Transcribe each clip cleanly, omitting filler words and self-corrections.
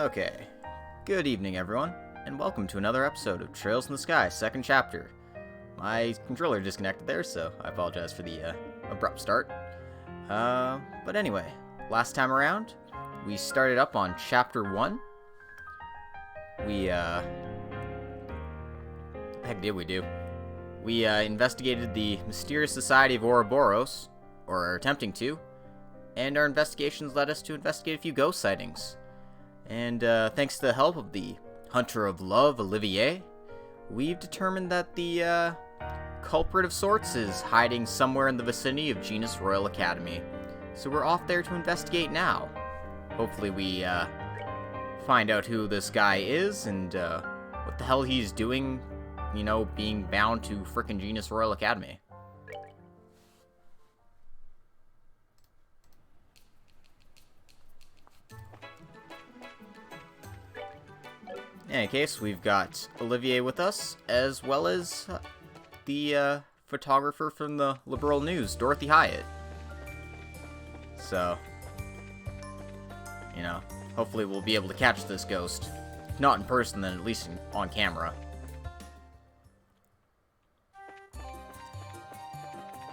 Okay, good evening everyone, and welcome to another episode of Trails in the Sky, second chapter. My controller disconnected there, so I apologize for the abrupt start. But anyway, last time around, we started up on chapter 1. The heck did we do? We investigated the mysterious society of Ouroboros, or are attempting to, and our investigations led us to investigate a few ghost sightings. And thanks to the help of the Hunter of Love, Olivier, we've determined that the culprit of sorts is hiding somewhere in the vicinity of Genus Royal Academy. So we're off there to investigate now. Hopefully we find out who this guy is and what the hell he's doing, you know, being bound to frickin' Genus Royal Academy. In any case, we've got Olivier with us, as well as the photographer from the Liberal News, Dorothy Hyatt. So, you know, hopefully we'll be able to catch this ghost. If not in person, then at least on camera.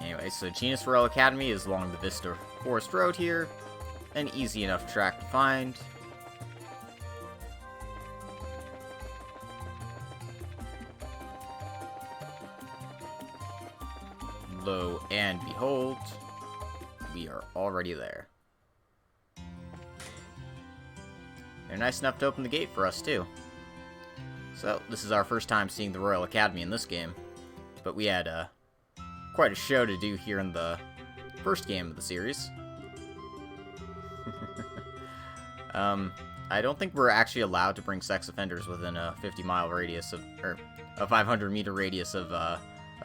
Anyway, so Genus Royal Academy is along the Vista Forest Road here. An easy enough track to find. Lo and behold, we are already there. They're nice enough to open the gate for us, too. So, this is our first time seeing the Royal Academy in this game. But we had quite a show to do here in the first game of the series. I don't think we're actually allowed to bring sex offenders within a 50-mile radius of, or a 500-meter radius of a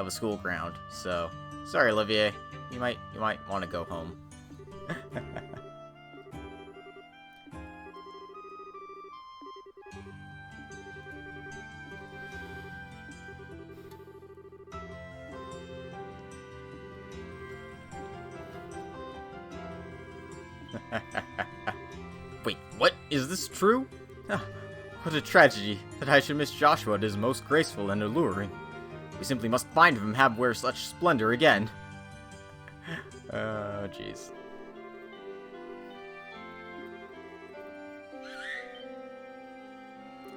school ground, so sorry, Olivier. You might want to go home. Wait, what? Is this true? What a tragedy that I should miss Joshua at his most graceful and alluring. We simply must find him and have wear such splendor again. Oh, jeez.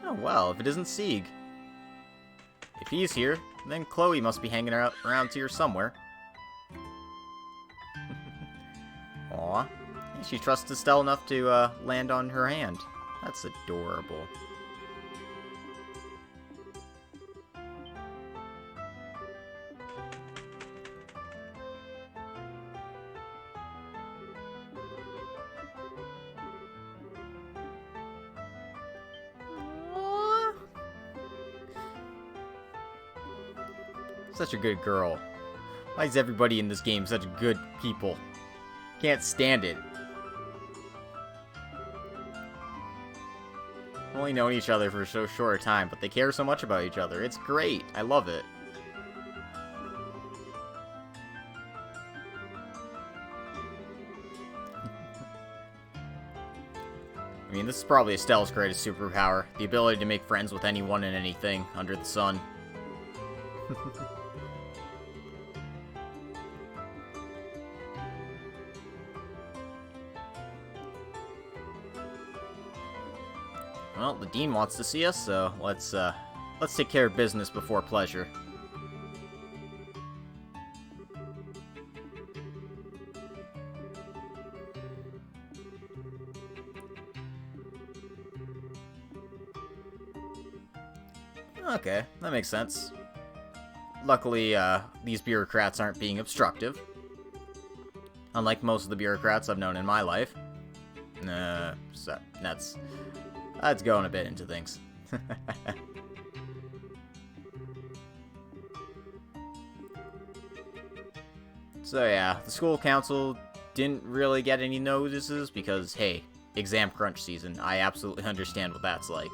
Oh, well, if it isn't Sieg. If he's here, then Chloe must be hanging around here somewhere. Aw. She trusts Estelle enough to land on her hand. That's adorable. Such a good girl. Why is everybody in this game such good people? Can't stand it. Only known each other for so short a time, but they care so much about each other. It's great. I love it. I mean, this is probably Estelle's greatest superpower. The ability to make friends with anyone and anything under the sun. Well, the dean wants to see us, so let's take care of business before pleasure. Okay, that makes sense. Luckily, these bureaucrats aren't being obstructive. Unlike most of the bureaucrats I've known in my life. So that's going a bit into things. So yeah, the school council didn't really get any notices because, hey, exam crunch season. I absolutely understand what that's like.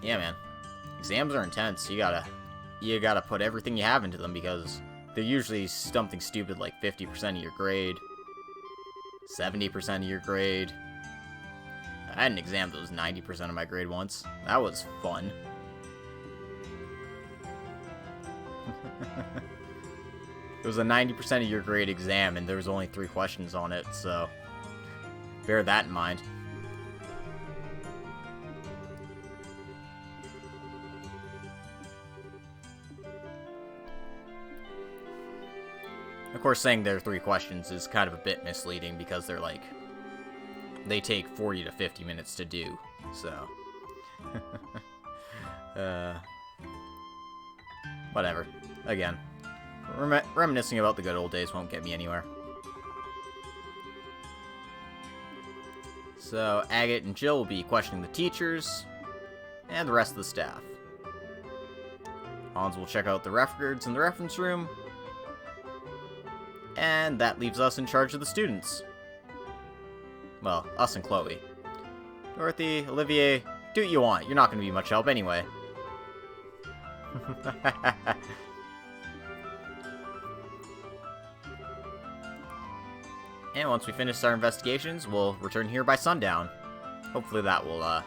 Yeah, man. Exams are intense. You gotta put everything you have into them because they're usually something stupid like 50% of your grade, 70% of your grade. I had an exam that was 90% of my grade once. That was fun. It was a 90% of your grade exam, and there was only 3 questions on it, so bear that in mind. Of course, saying there are 3 questions is kind of a bit misleading because they're like, they take 40 to 50 minutes to do, so. Whatever. Again, reminiscing about the good old days won't get me anywhere. So, Agate and Jill will be questioning the teachers and the rest of the staff. Hans will check out the records in the reference room, and that leaves us in charge of the students. Well, us and Chloe. Dorothy, Olivier, do what you want. You're not going to be much help anyway. And once we finish our investigations, we'll return here by sundown. Hopefully that will, that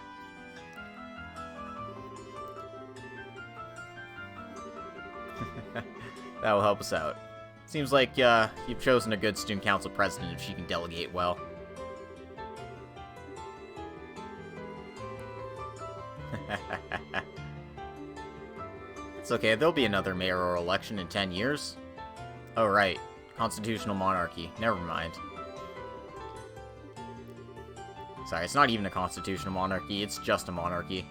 will help us out. Seems like, you've chosen a good student council president if she can delegate well. It's okay, there'll be another mayoral election in 10 years. Oh, right. Constitutional monarchy. Never mind. Sorry, it's not even a constitutional monarchy, it's just a monarchy.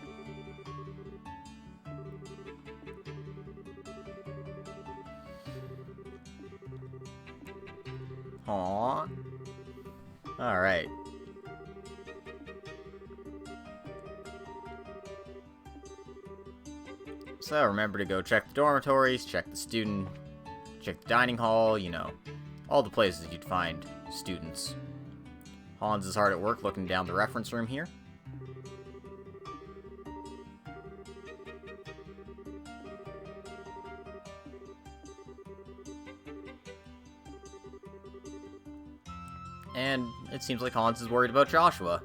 Aww. Alright. So remember to go check the dormitories, check the dining hall, you know, all the places you'd find students. Hans is hard at work looking down the reference room here. And it seems like Hans is worried about Joshua.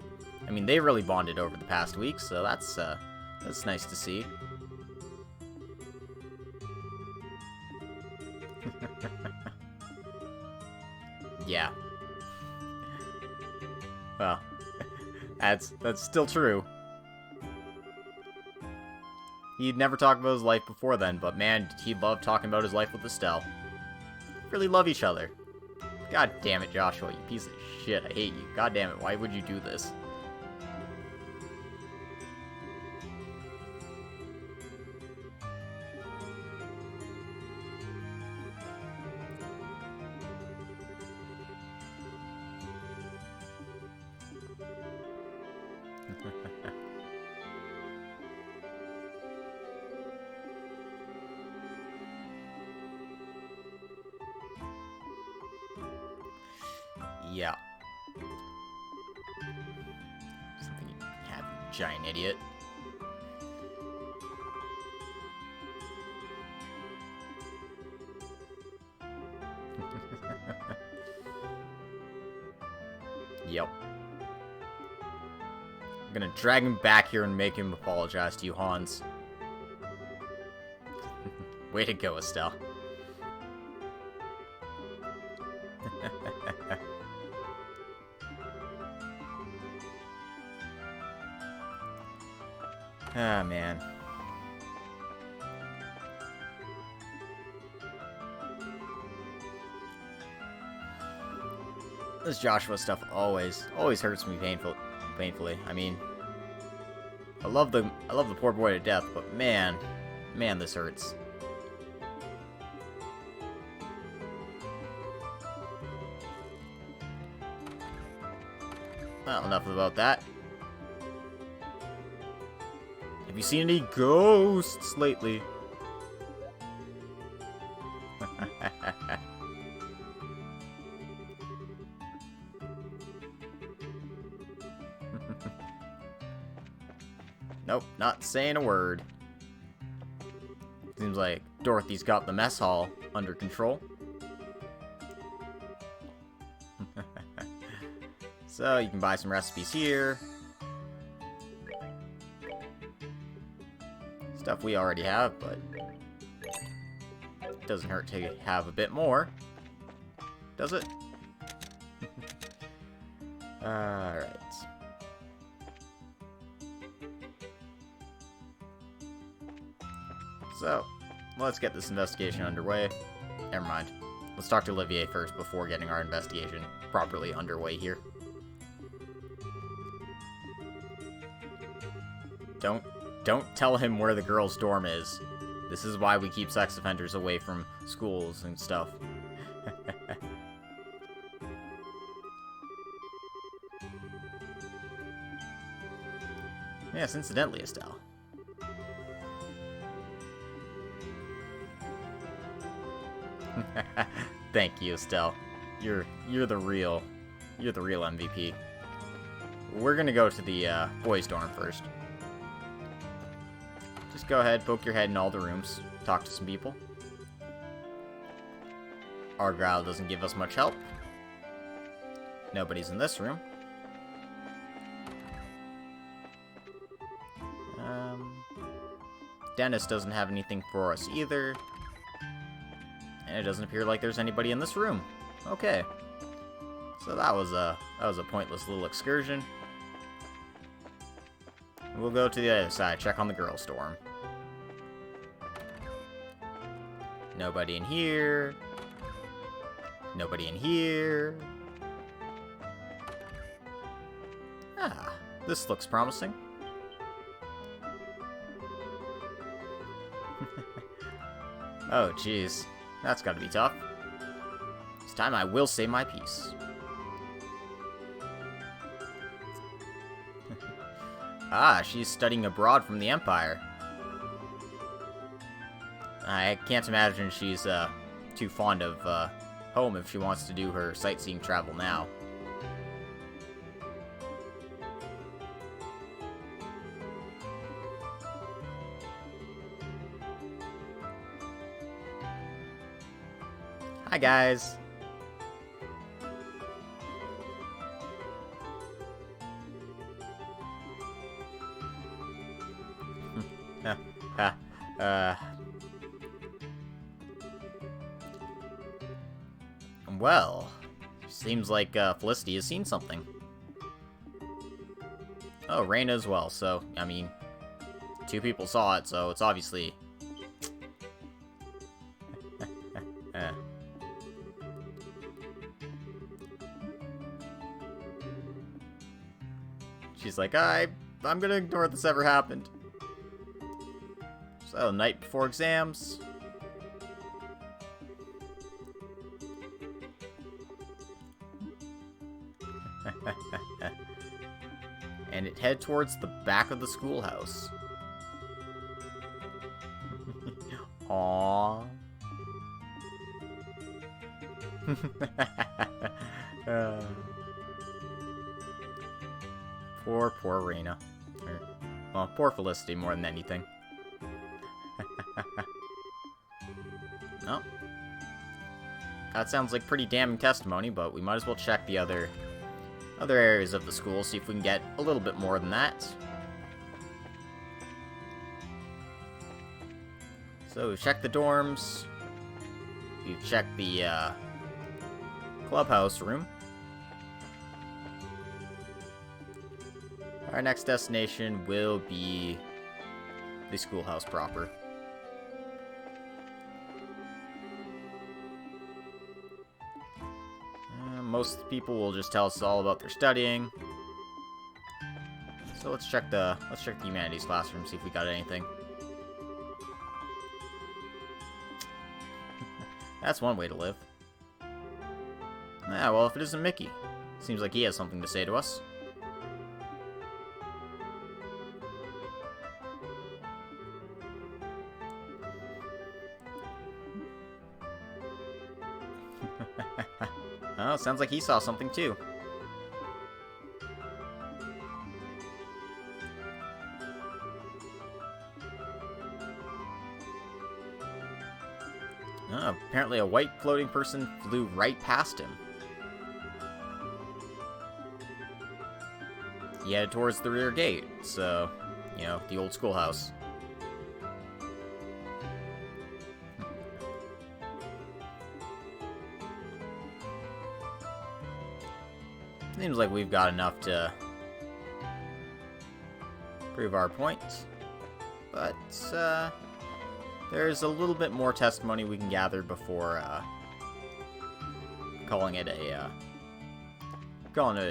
I mean, they really bonded over the past week, so that's nice to see. Yeah. Well, that's still true. He'd never talked about his life before then, but man, he loved talking about his life with Estelle. Really love each other. God damn it, Joshua, you piece of shit. I hate you. God damn it, why would you do this? Yeah. Something you have, you giant idiot. Yep. I'm gonna drag him back here and make him apologize to you, Hans. Way to go, Estelle. Ah, man. This Joshua stuff always hurts me painfully. I mean, I love the poor boy to death, but man, this hurts. Well, enough about that. Have you seen any ghosts lately? Nope, not saying a word. Seems like Dorothy's got the mess hall under control. So you can buy some recipes here. Stuff we already have, but it doesn't hurt to have a bit more. Does it? Alright. So, let's get this investigation underway. Never mind. Let's talk to Olivier first before getting our investigation properly underway here. Don't tell him where the girls' dorm is. This is why we keep sex offenders away from schools and stuff. Yes, incidentally, Estelle. Thank you, Estelle. You're the real MVP. We're gonna go to the boys' dorm first. Just go ahead, poke your head in all the rooms, talk to some people. Argyle doesn't give us much help. Nobody's in this room. Dennis doesn't have anything for us either. And it doesn't appear like there's anybody in this room. Okay. So that was a pointless little excursion. We'll go to the other side, check on the girls' dorm. Nobody in here. Nobody in here. Ah, this looks promising. Oh, jeez. That's gotta be tough. This time I will say my piece. Ah, she's studying abroad from the Empire. I can't imagine she's too fond of home if she wants to do her sightseeing travel now. Hi, guys. Well, seems like Felicity has seen something. Oh, Raina as well, so, I mean, two people saw it, so it's obviously... She's like, I'm gonna ignore this ever happened. So, night before exams. And it head towards the back of the schoolhouse. Aww. Poor Raina. Well, poor Felicity more than anything. Oh. That sounds like pretty damning testimony, but we might as well check the other areas of the school, see if we can get a little bit more than that. So we've checked the dorms. We've checked the clubhouse room. Our next destination will be the schoolhouse proper. Most people will just tell us all about their studying. So let's check the humanities classroom, see if we got anything. That's one way to live. Ah, well, if it isn't Mickey. Seems like he has something to say to us. Oh, sounds like he saw something too. Apparently a white floating person flew right past him. He headed towards the rear gate, so, you know, the old schoolhouse. Seems like we've got enough to prove our point, but there's a little bit more testimony we can gather before calling it a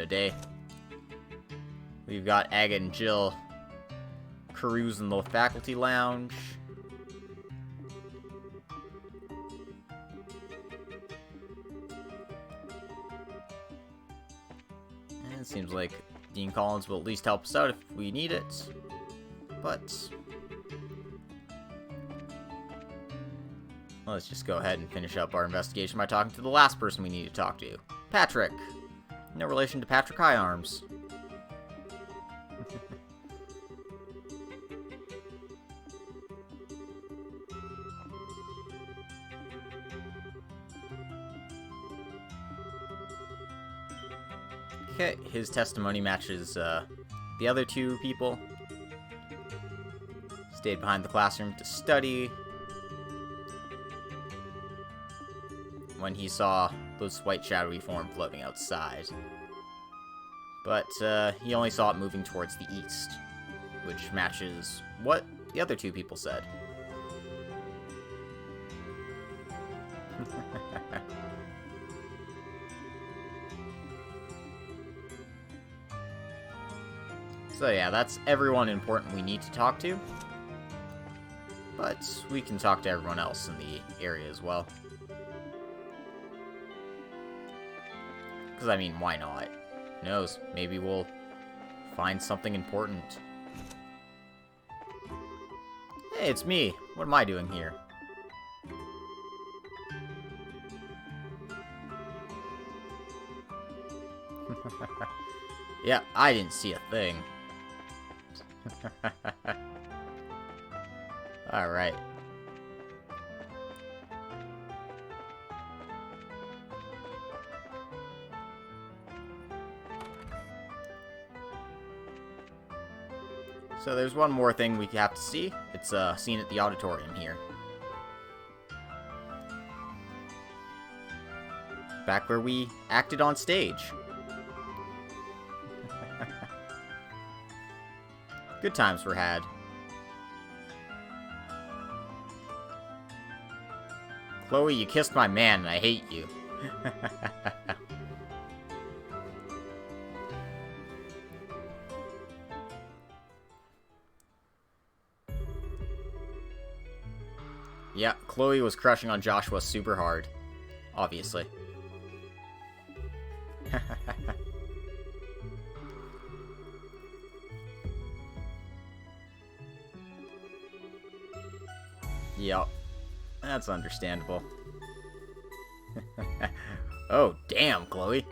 day. We've got Agate and Jill cruising the faculty lounge. And it seems like Dean Collins will at least help us out if we need it. But let's just go ahead and finish up our investigation by talking to the last person we need to talk to. Patrick. No relation to Patrick High Arms. Okay, his testimony matches the other two people. Stayed behind the classroom to study. When he saw this white shadowy form floating outside. But he only saw it moving towards the east, which matches what the other two people said. So yeah, that's everyone important we need to talk to. But we can talk to everyone else in the area as well. Because, I mean, why not? Who knows? Maybe we'll find something important. Hey, it's me. What am I doing here? Yeah, I didn't see a thing. Alright. So there's one more thing we have to see. It's a scene at the auditorium here. Back where we acted on stage. Good times were had. Chloe, you kissed my man and I hate you. Yeah, Chloe was crushing on Joshua super hard. Obviously. Yep. That's understandable. Oh, damn, Chloe.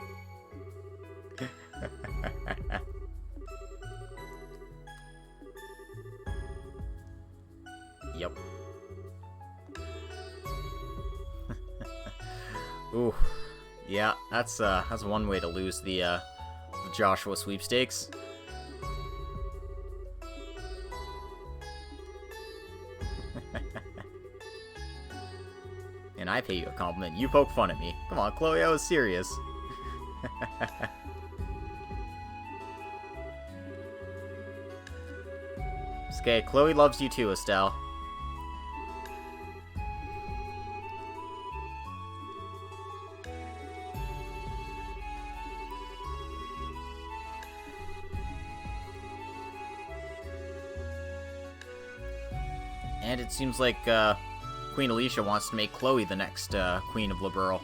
Yep. Ooh. Yeah, that's one way to lose the Joshua sweepstakes. And I pay you a compliment. You poke fun at me. Come on, Chloe, I was serious. It's okay, Chloe loves you too, Estelle. And it seems like, Queen Alicia wants to make Chloe the next Queen of Liberl.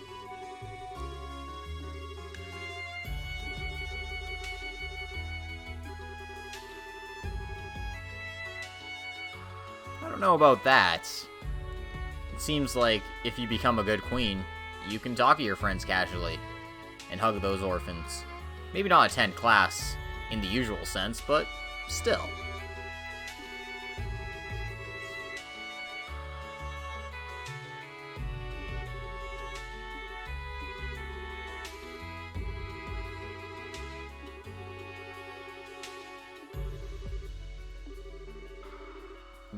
I don't know about that. It seems like if you become a good queen, you can talk to your friends casually and hug those orphans. Maybe not attend class in the usual sense, but still.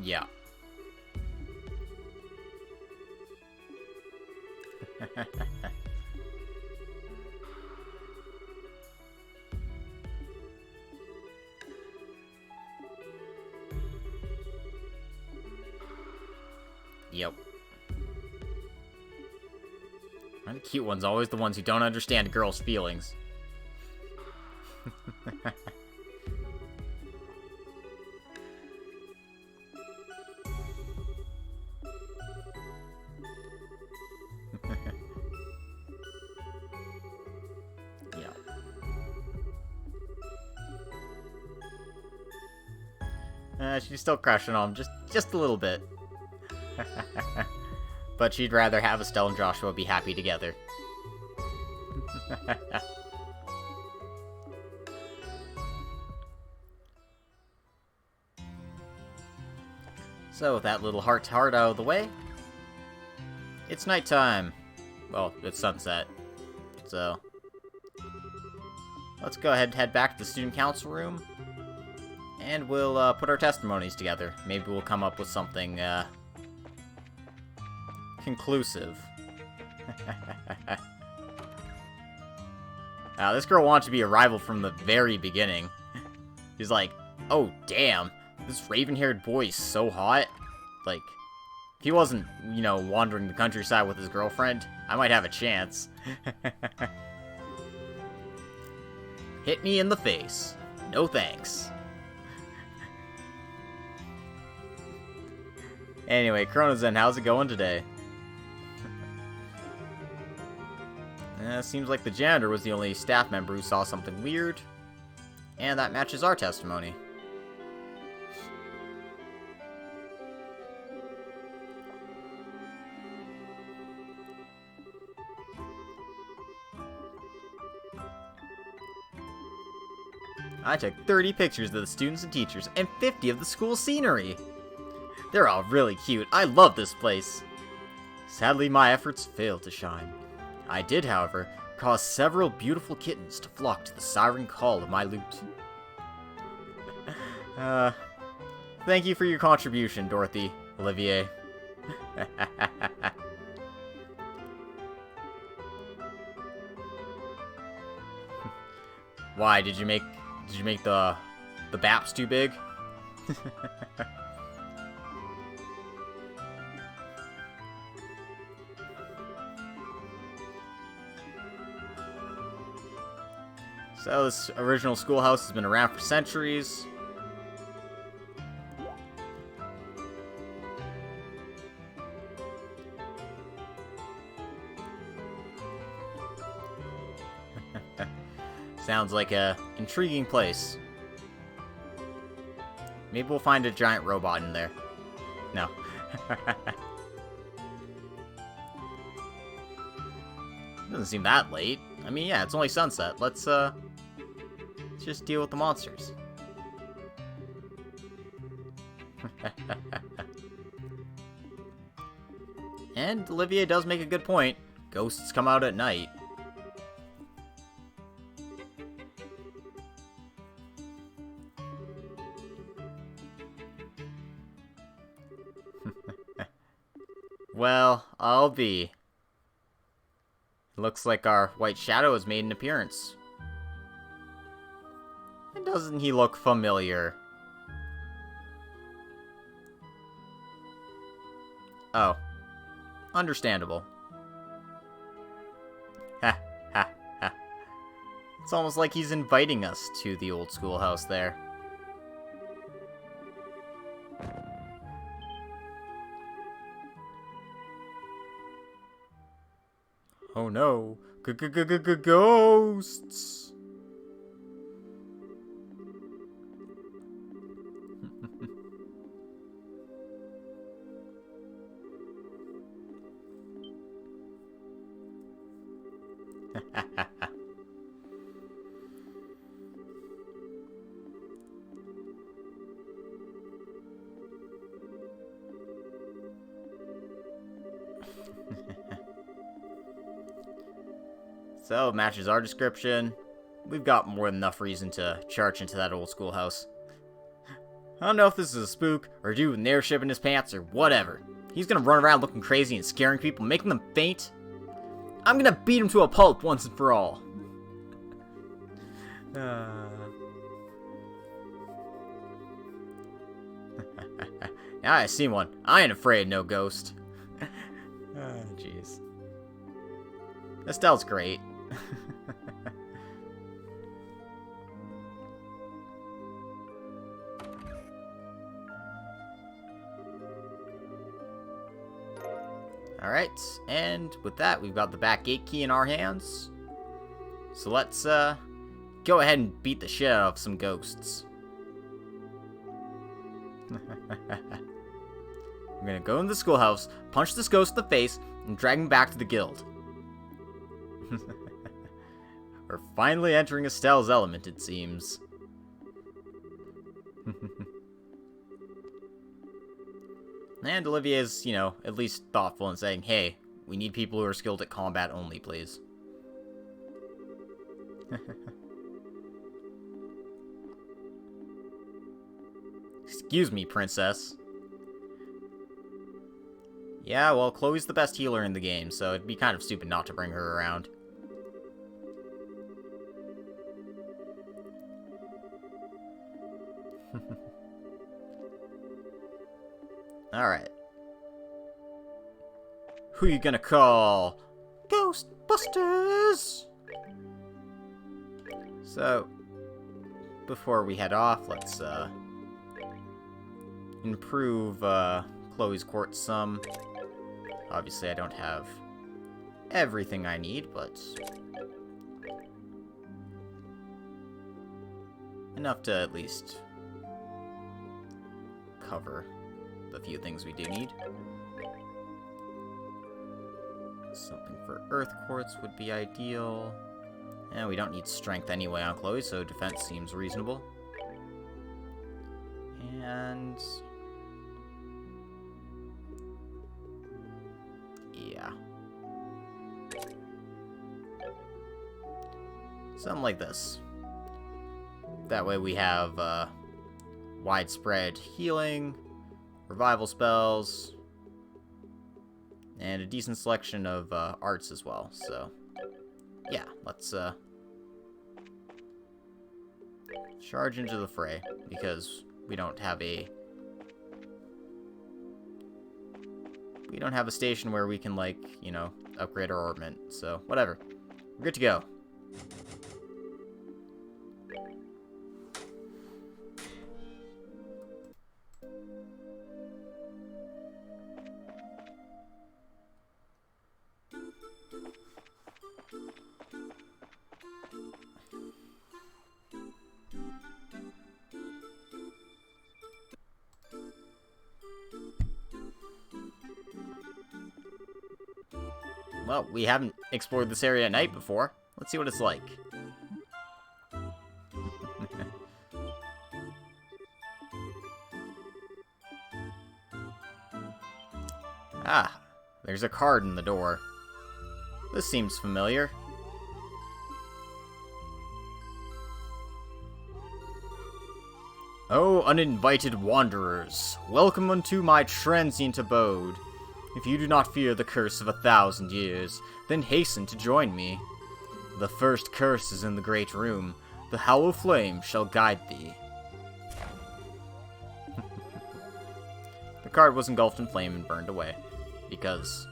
Yeah. Yep. And the cute ones always the ones who don't understand girls' feelings. She's still crushing on him, just a little bit. But she'd rather have Estelle and Joshua be happy together. So, with that little heart-to-heart out of the way, it's nighttime. Well, it's sunset. So, let's go ahead and head back to the student council room. And we'll put our testimonies together. Maybe we'll come up with something conclusive. This girl wanted to be a rival from the very beginning. She's like, oh damn, this raven-haired boy is so hot. Like, if he wasn't, you know, wandering the countryside with his girlfriend, I might have a chance. Hit me in the face. No thanks. Anyway, Chronozen, how's it going today? Seems like the janitor was the only staff member who saw something weird. And that matches our testimony. I took 30 pictures of the students and teachers, and 50 of the school scenery. They're all really cute. I love this place. Sadly, my efforts failed to shine. I did, however, cause several beautiful kittens to flock to the siren call of my lute. Thank you for your contribution, Dorothy, Olivier. Why, did you make the baps too big? So this original schoolhouse has been around for centuries. Sounds like a intriguing place. Maybe we'll find a giant robot in there. No. Doesn't seem that late. I mean, yeah, it's only sunset. Let's just deal with the monsters. And Olivier does make a good point. Ghosts come out at night. Well, I'll be. Looks like our white shadow has made an appearance. And doesn't he look familiar? Oh. Understandable. Ha, ha, ha. It's almost like he's inviting us to the old schoolhouse there. Oh no. Ghosts! So, matches our description. We've got more than enough reason to charge into that old schoolhouse. I don't know if this is a spook, or a dude with an airship in his pants, or whatever. He's gonna run around looking crazy and scaring people, making them faint. I'm gonna beat him to a pulp once and for all. Now I see one. I ain't afraid, no ghost. Jeez. Estelle's great. Alright, and with that, we've got the back gate key in our hands. So let's, go ahead and beat the shit out of some ghosts. I'm gonna go into the schoolhouse, punch this ghost in the face, and drag him back to the guild. We're finally entering Estelle's element, it seems. And Olivier's, you know, at least thoughtful in saying, hey, we need people who are skilled at combat only, please. Excuse me, princess. Yeah, well, Chloe's the best healer in the game, so it'd be kind of stupid not to bring her around. Alright. Who you gonna call? Ghostbusters! So, before we head off, let's, improve, Chloe's quartz some. Obviously, I don't have everything I need, but enough to at least cover the few things we do need. Something for earth quartz would be ideal. And we don't need strength anyway on Chloe, so defense seems reasonable. And yeah. Something like this. That way we have widespread healing, revival spells, and a decent selection of arts as well. So yeah, let's charge into the fray, because we don't have a station where we can, like, you know, upgrade our ornament. So whatever, we're good to go. Well, we haven't explored this area at night before. Let's see what it's like. Ah, there's a card in the door. This seems familiar. Oh, uninvited wanderers, welcome unto my transient abode. If you do not fear the curse of 1,000 years, then hasten to join me. The first curse is in the great room. The hollow flame shall guide thee. The card was engulfed in flame and burned away. Because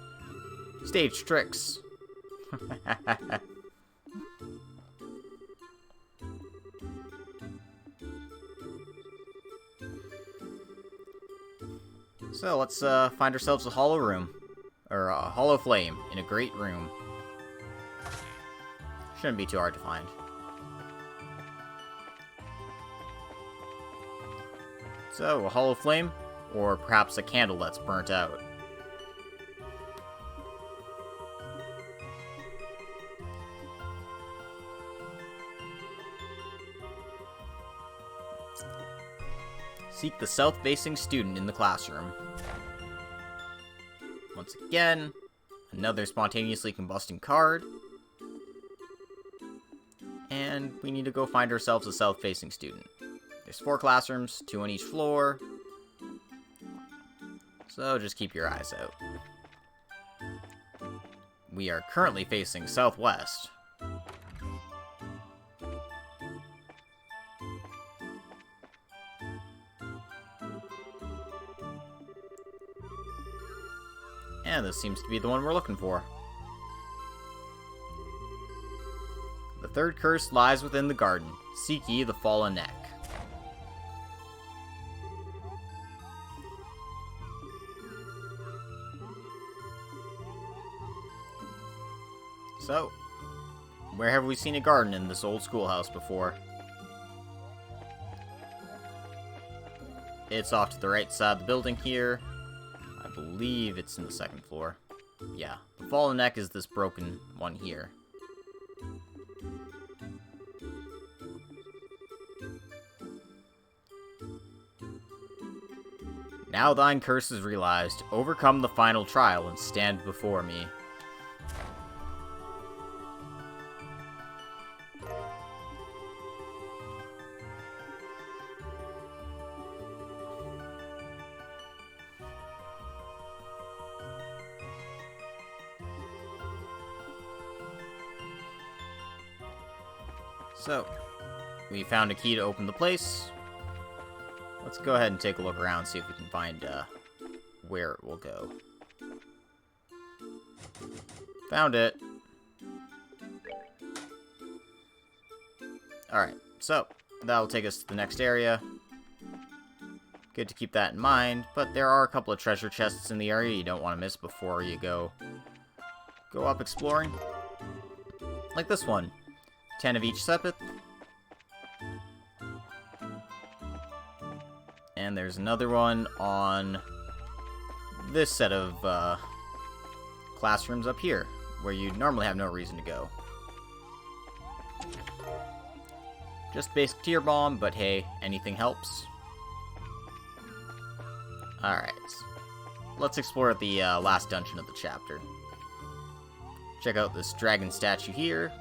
stage tricks. So let's find ourselves a hollow room, or a hollow flame in a great room. Shouldn't be too hard to find. So, a hollow flame, or perhaps a candle that's burnt out. Seek the south-facing student in the classroom. Once again, another spontaneously combusting card. And we need to go find ourselves a south-facing student. There's 4 classrooms, 2 on each floor. So just keep your eyes out. We are currently facing southwest. And this seems to be the one we're looking for. The third curse lies within the garden. Seek ye the fallen neck. So, where have we seen a garden in this old schoolhouse before? It's off to the right side of the building here. I believe it's in the 2nd floor. Yeah, the fallen neck is this broken one here. Now thine curse is realized. Overcome the final trial and stand before me. So, we found a key to open the place. Let's go ahead and take a look around, see if we can find where it will go. Found it. Alright, so that'll take us to the next area. Good to keep that in mind, but there are a couple of treasure chests in the area you don't want to miss before you go up exploring. Like this one. 10 of each sepith. And there's another one on this set of classrooms up here, where you normally have no reason to go. Just basic tier bomb, but hey, anything helps. Alright, let's explore the last dungeon of the chapter. Check out this dragon statue here.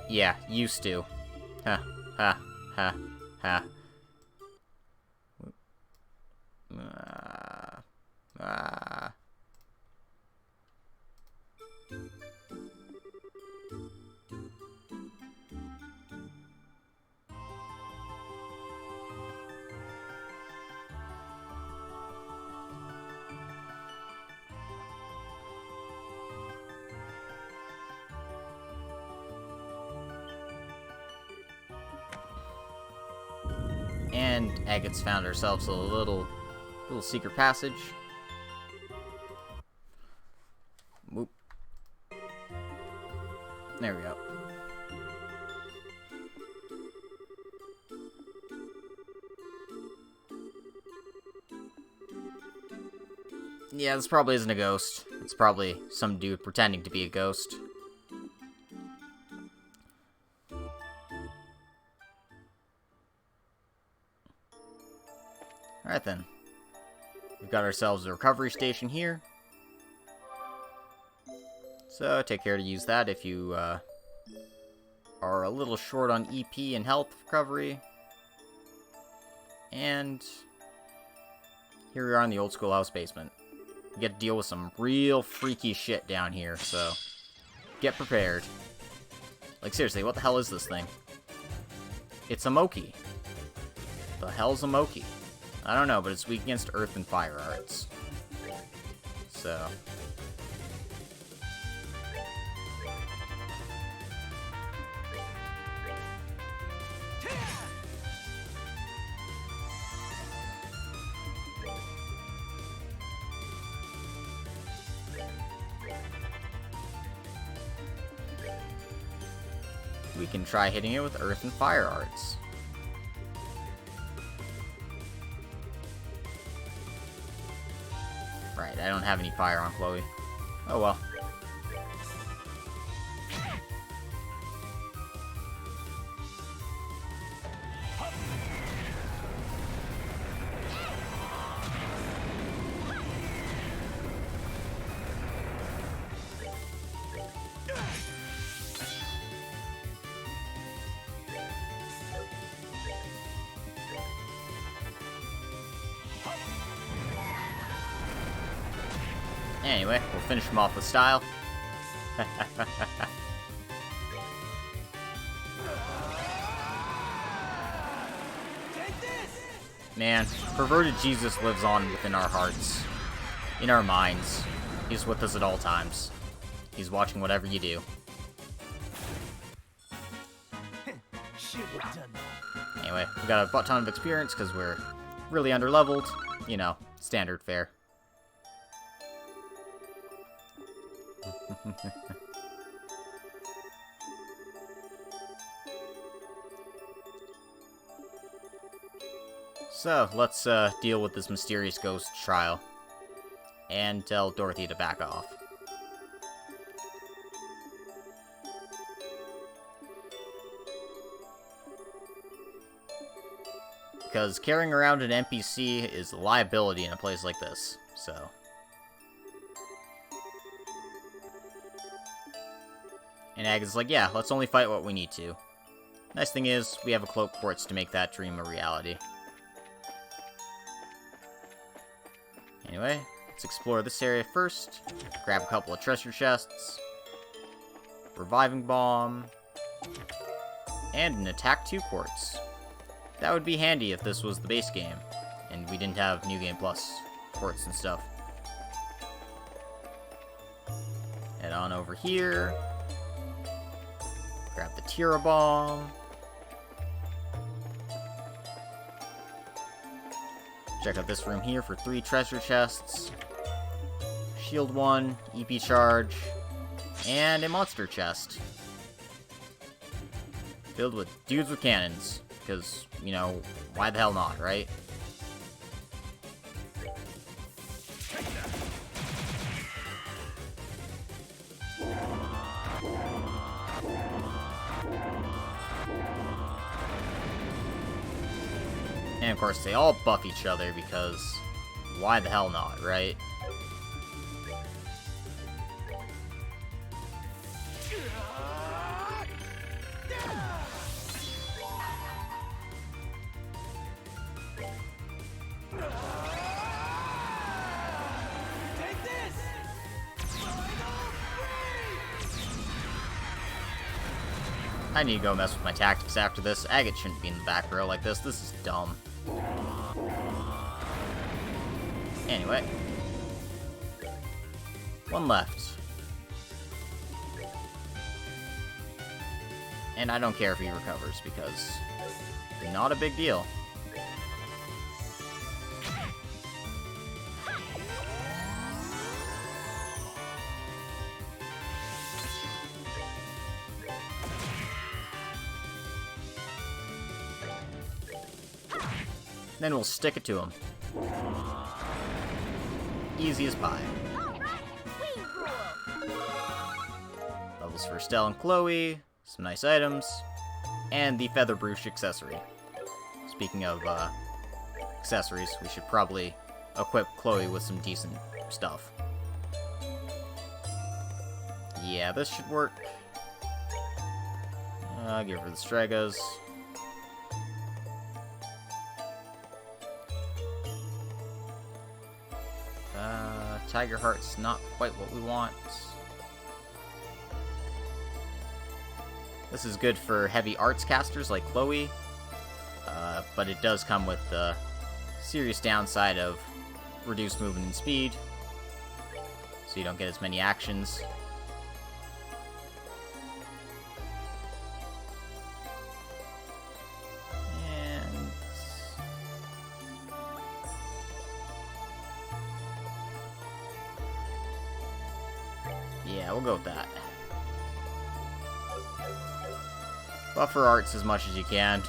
Yeah, used to. Ha, ha, ha, ha. And Agate's found ourselves a little secret passage. Whoop. There we go. Yeah, this probably isn't a ghost. It's probably some dude pretending to be a ghost. Alright then. We've got ourselves a recovery station here. So take care to use that if you are a little short on EP and health recovery. And here we are in the old schoolhouse basement. We get to deal with some real freaky shit down here, so get prepared. Like seriously, what the hell is this thing? It's a Moki. The hell's a Moki? I don't know, but it's weak against earth and fire arts. So. We can try hitting it with earth and fire arts. Right, I don't have any fire on Chloe. Oh well. Anyway, we'll finish him off with style. Man, perverted Jesus lives on within our hearts. In our minds. He's with us at all times. He's watching whatever you do. Anyway, we got a butt ton of experience because we're really underleveled. You know, standard fare. So, let's deal with this mysterious ghost trial. And tell Dorothy to back off. Because carrying around an NPC is a liability in a place like this, so... And Agatha's like, yeah, let's only fight what we need to. Nice thing is, we have a cloak quartz to make that dream a reality. Anyway, let's explore this area first. Grab a couple of treasure chests. Reviving bomb. And an attack 2 quartz. That would be handy if this was the base game, and we didn't have New Game Plus quartz and stuff. Head on over here. Grab the Tira Bomb. Check out this room here for 3 treasure chests. Shield 1, EP charge, and a monster chest. Filled with dudes with cannons. Because, you know, why the hell not, right? And of course, they all buff each other because why the hell not, right? I need to go mess with my tactics after this. Agate shouldn't be in the back row like this. This is dumb. Anyway. One left. And I don't care if he recovers, because not a big deal. Then we'll stick it to him. Easy as pie. Levels for Estelle and Chloe, some nice items, and the Feather Brooch accessory. Speaking of accessories, we should probably equip Chloe with some decent stuff. Yeah, this should work. Give her the Stregas. Tiger Heart's not quite what we want. This is good for heavy arts casters like Chloe, but it does come with the serious downside of reduced movement and speed, so you don't get as many actions. Yeah, we'll go with that. Buffer arts as much as you can.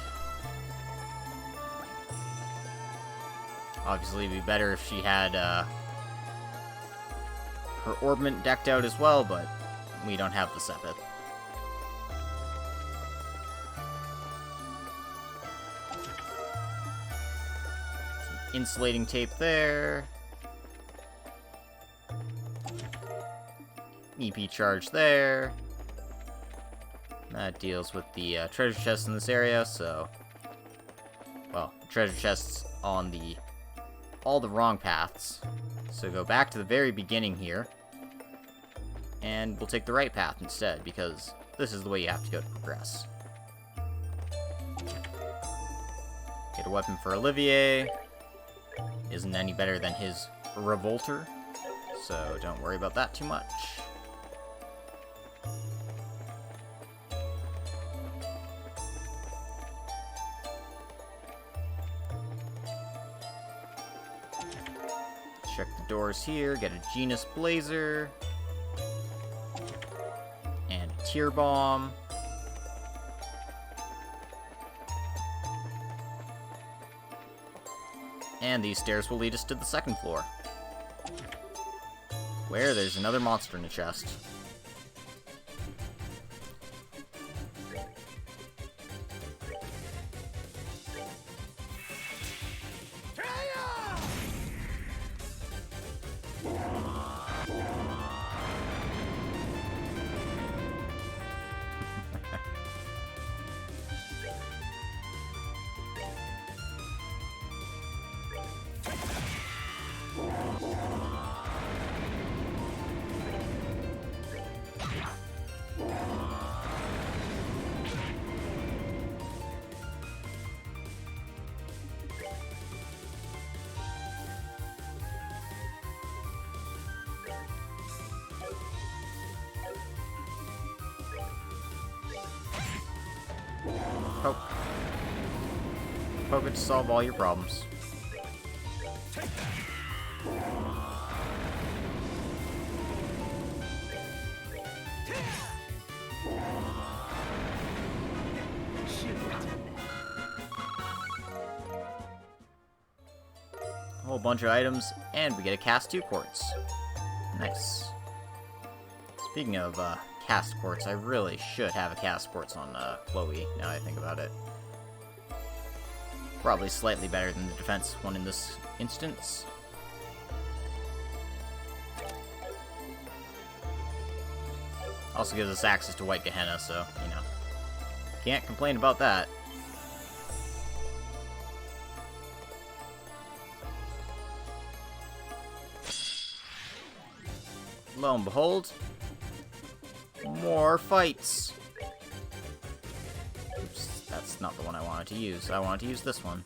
Obviously, it'd be better if she had her orbment decked out as well, but we don't have the Sepith. Some insulating tape there. EP charge there. That deals with the treasure chests in this area, so... Well, treasure chests on the all the wrong paths. So go back to the very beginning here, and we'll take the right path instead, because this is the way you have to go to progress. Get a weapon for Olivier. Isn't any better than his Revolter, so don't worry about that too much. Check the doors here, get a Genus Blazer, and a Tear Bomb. And these stairs will lead us to the second floor, where there's another monster in a chest. Poke. Poke it to solve all your problems. A whole bunch of items, and we get a cast 2 quartz. Nice. Speaking of cast quartz, I really should have a cast quartz on Chloe, now I think about it. Probably slightly better than the defense one in this instance. Also gives us access to White Gehenna, so, you know, can't complain about that. Lo and behold, more fights. Oops, that's not the one I wanted to use. I wanted to use this one.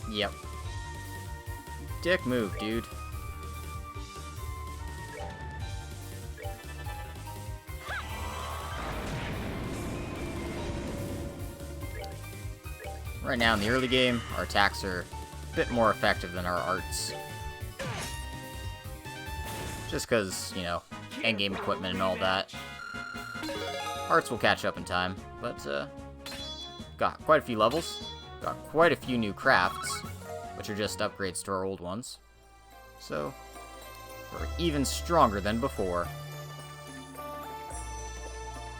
Yep. Dick move, dude. Right now in the early game, our attacks are a bit more effective than our arts. Just because, you know, endgame equipment and all that. Arts will catch up in time, but got quite a few levels. Got quite a few new crafts, which are just upgrades to our old ones. So, we're even stronger than before.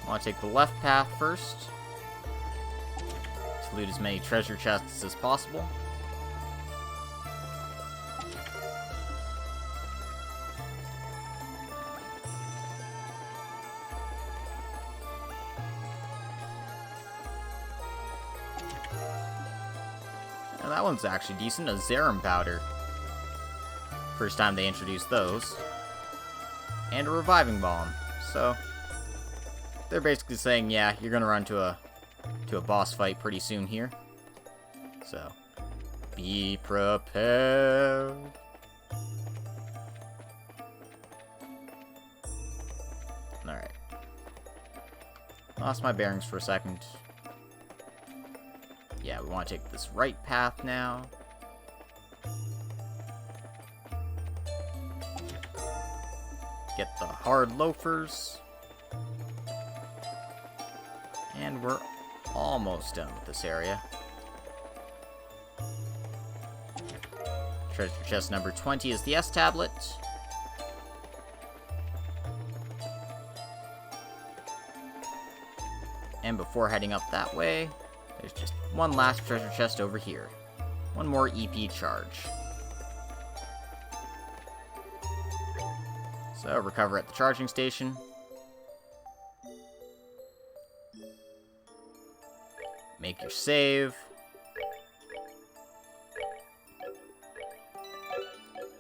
I want to take the left path first, to loot as many treasure chests as possible. And that one's actually decent, a Zerum powder. First time they introduced those. And a reviving bomb. So, they're basically saying, yeah, you're gonna run to a boss fight pretty soon here. So, be prepared. Alright. Lost my bearings for a second. Yeah, we want to take this right path now. Get the hard loafers. And we're almost done with this area. Treasure chest number 20 is the S tablet. And before heading up that way, there's just one last treasure chest over here. One more EP charge. So, recover at the charging station. Make your save.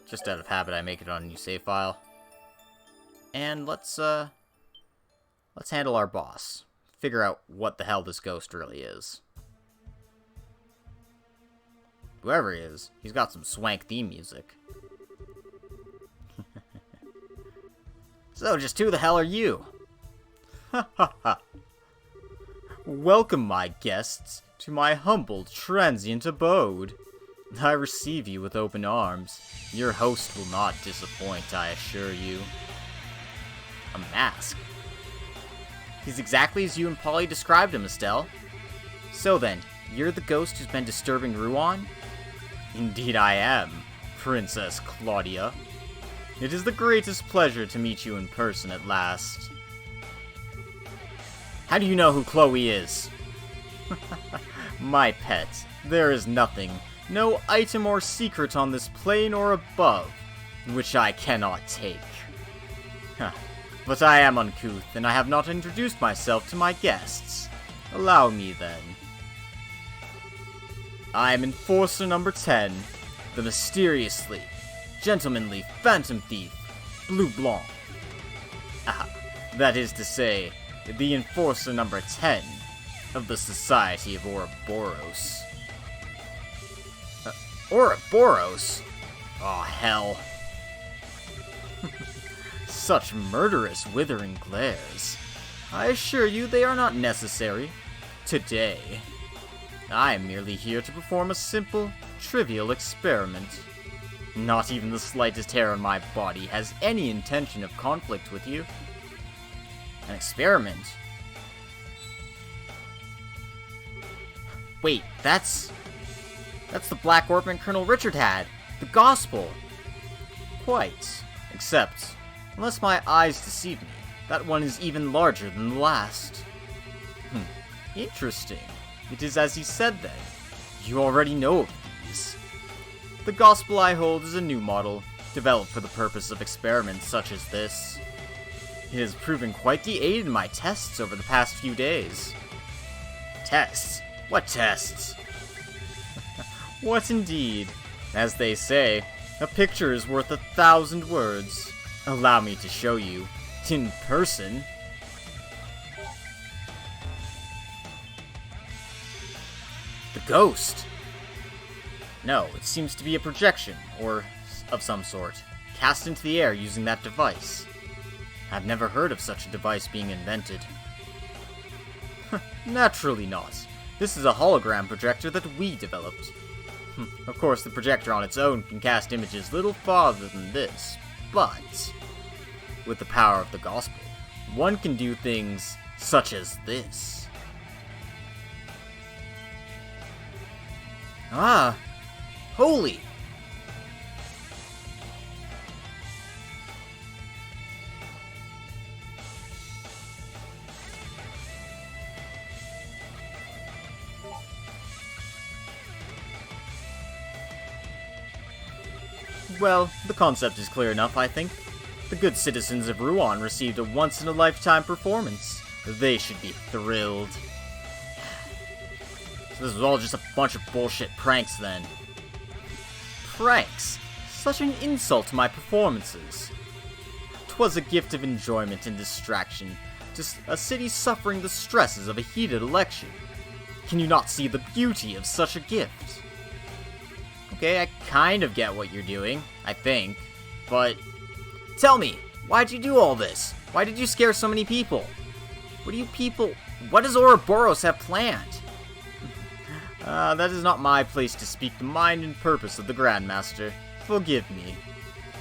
Just out of habit, I make it on a new save file. And let's handle our boss. Figure out what the hell this ghost really is. Whoever he is, he's got some swank theme music. So, just who the hell are you? Ha ha ha. Welcome, my guests, to my humble, transient abode. I receive you with open arms. Your host will not disappoint, I assure you. A mask? He's exactly as you and Polly described him, Estelle. So then, you're the ghost who's been disturbing Ruan? Indeed I am, Princess Claudia. It is the greatest pleasure to meet you in person at last. How do you know who Chloe is? My pet, there is nothing, no item or secret on this plane or above, which I cannot take. But I am uncouth, and I have not introduced myself to my guests. Allow me, then. I am Enforcer number 10, the mysteriously, gentlemanly phantom thief, Blue Blanc. That is to say, the Enforcer number 10 of the Society of Ouroboros. Ouroboros? Oh, hell. Such murderous, withering glares. I assure you they are not necessary. Today. I am merely here to perform a simple, trivial experiment. Not even the slightest hair on my body has any intention of conflict with you. An experiment? Wait, that's the Black Orpiment Colonel Richard had. The Gospel. Quite. Except, unless my eyes deceive me, that one is even larger than the last. Interesting. It is as he said then. You already know of these. The Gospel I hold is a new model, developed for the purpose of experiments such as this. It has proven quite the aid in my tests over the past few days. Tests? What tests? What indeed? As they say, a picture is worth 1,000 words. Allow me to show you, in person. The ghost! No, it seems to be a projection, or of some sort, cast into the air using that device. I've never heard of such a device being invented. Naturally not. This is a hologram projector that we developed. Of course, the projector on its own can cast images little farther than this, but with the power of the Gospel, one can do things such as this. Ah! Holy! Well, the concept is clear enough, I think. The good citizens of Ruan received a once-in-a-lifetime performance. They should be thrilled. So this was all just a bunch of bullshit pranks, then. Pranks? Such an insult to my performances. 'Twas a gift of enjoyment and distraction, just a city suffering the stresses of a heated election. Can you not see the beauty of such a gift? Okay, I kind of get what you're doing, I think, but tell me, why'd you do all this? Why did you scare so many people? What does Ouroboros have planned? That is not my place to speak the mind and purpose of the Grandmaster. Forgive me.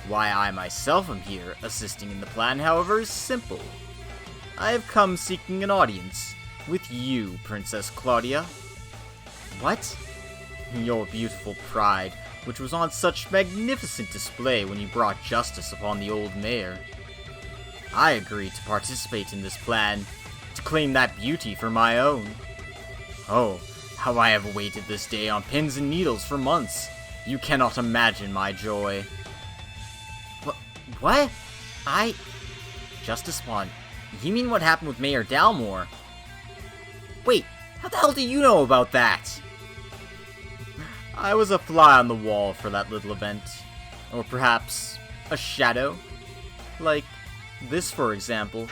Why I myself am here, assisting in the plan, however, is simple. I have come seeking an audience With you, Princess Claudia. What? Your beautiful pride, which was on such magnificent display when you brought justice upon the old mayor. I agreed to participate in this plan, to claim that beauty for my own. Oh, how I have awaited this day on pins and needles for months. You cannot imagine my joy. What? Justice Spawn, you mean what happened with Mayor Dalmore? Wait, how the hell do you know about that? I was a fly on the wall for that little event. Or perhaps a shadow? Like this, for example.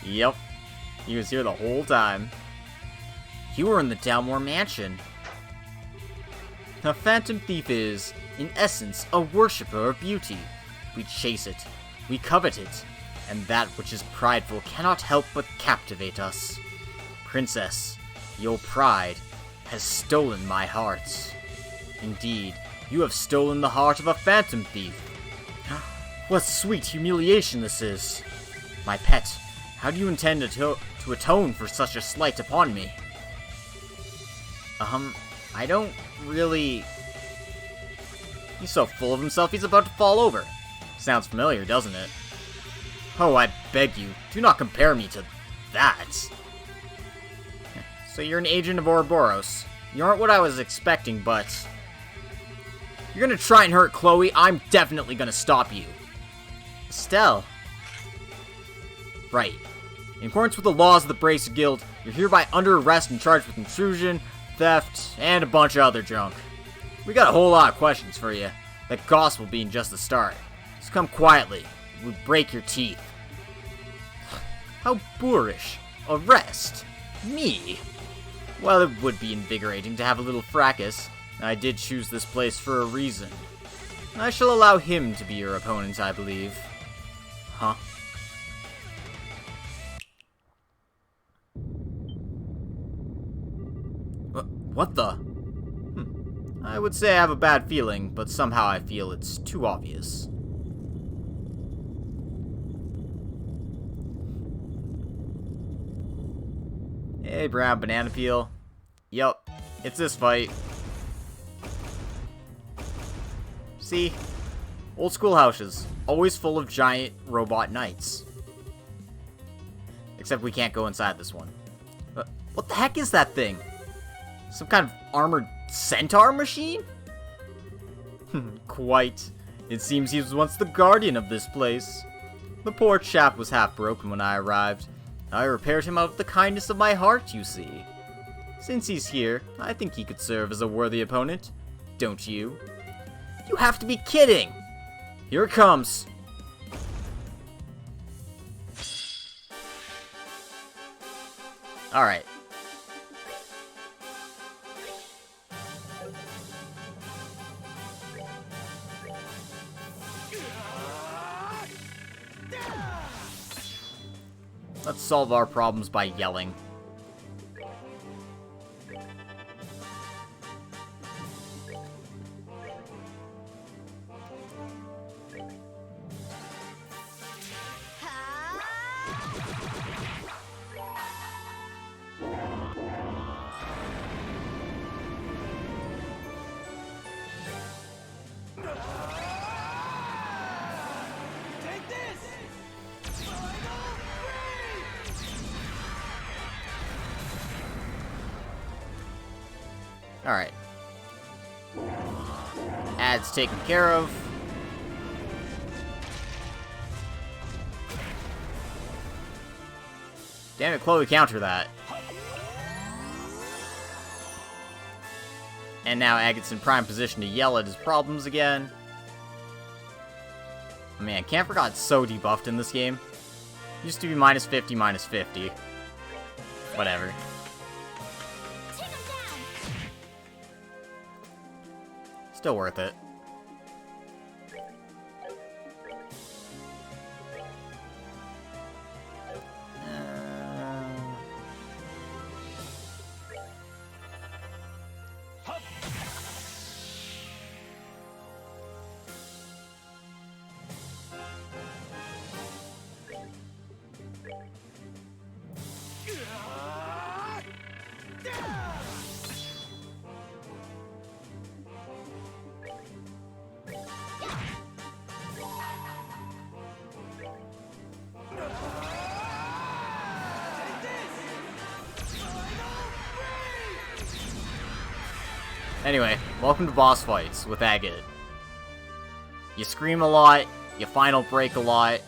Yep, he was here the whole time. You were in the Dalmore Mansion. A phantom thief is, in essence, a worshipper of beauty. We chase it, we covet it, and that which is prideful cannot help but captivate us. Princess, your pride has stolen my heart. Indeed, you have stolen the heart of a phantom thief. What sweet humiliation this is. My pet, how do you intend to atone for such a slight upon me? I don't really... He's so full of himself he's about to fall over. Sounds familiar, doesn't it? Oh, I beg you, do not compare me to that. So you're an agent of Ouroboros. You aren't what I was expecting, but... You're gonna try and hurt Chloe, I'm definitely gonna stop you. Estelle. Right. In accordance with the laws of the Bracer Guild, you're hereby under arrest and charged with intrusion, theft, and a bunch of other junk. We got a whole lot of questions for you. That gossip will be in just the start. So come quietly. We break your teeth. How boorish. Arrest? Me? Well, it would be invigorating to have a little fracas. I did choose this place for a reason. I shall allow him to be your opponent, I believe. Huh? What the? I would say I have a bad feeling, but somehow I feel it's too obvious. Hey, brown banana peel. Yup, it's this fight. See? Old school houses, always full of giant robot knights. Except we can't go inside this one. What the heck is that thing? Some kind of armored centaur machine? Quite. It seems he was once the guardian of this place. The poor chap was half broken when I arrived. I repaired him out of the kindness of my heart, you see. Since he's here, I think he could serve as a worthy opponent. Don't you? You have to be kidding! Here it comes. Alright. Let's solve our problems by yelling. Alright. Ad's taken care of. Damn it, Chloe, counter that. And now Agate's in prime position to yell at his problems again. Man, Camphor got so debuffed in this game. Used to be minus 50, minus 50. Whatever. Still worth it. Anyway, welcome to boss fights with Agate. You scream a lot, you final break a lot,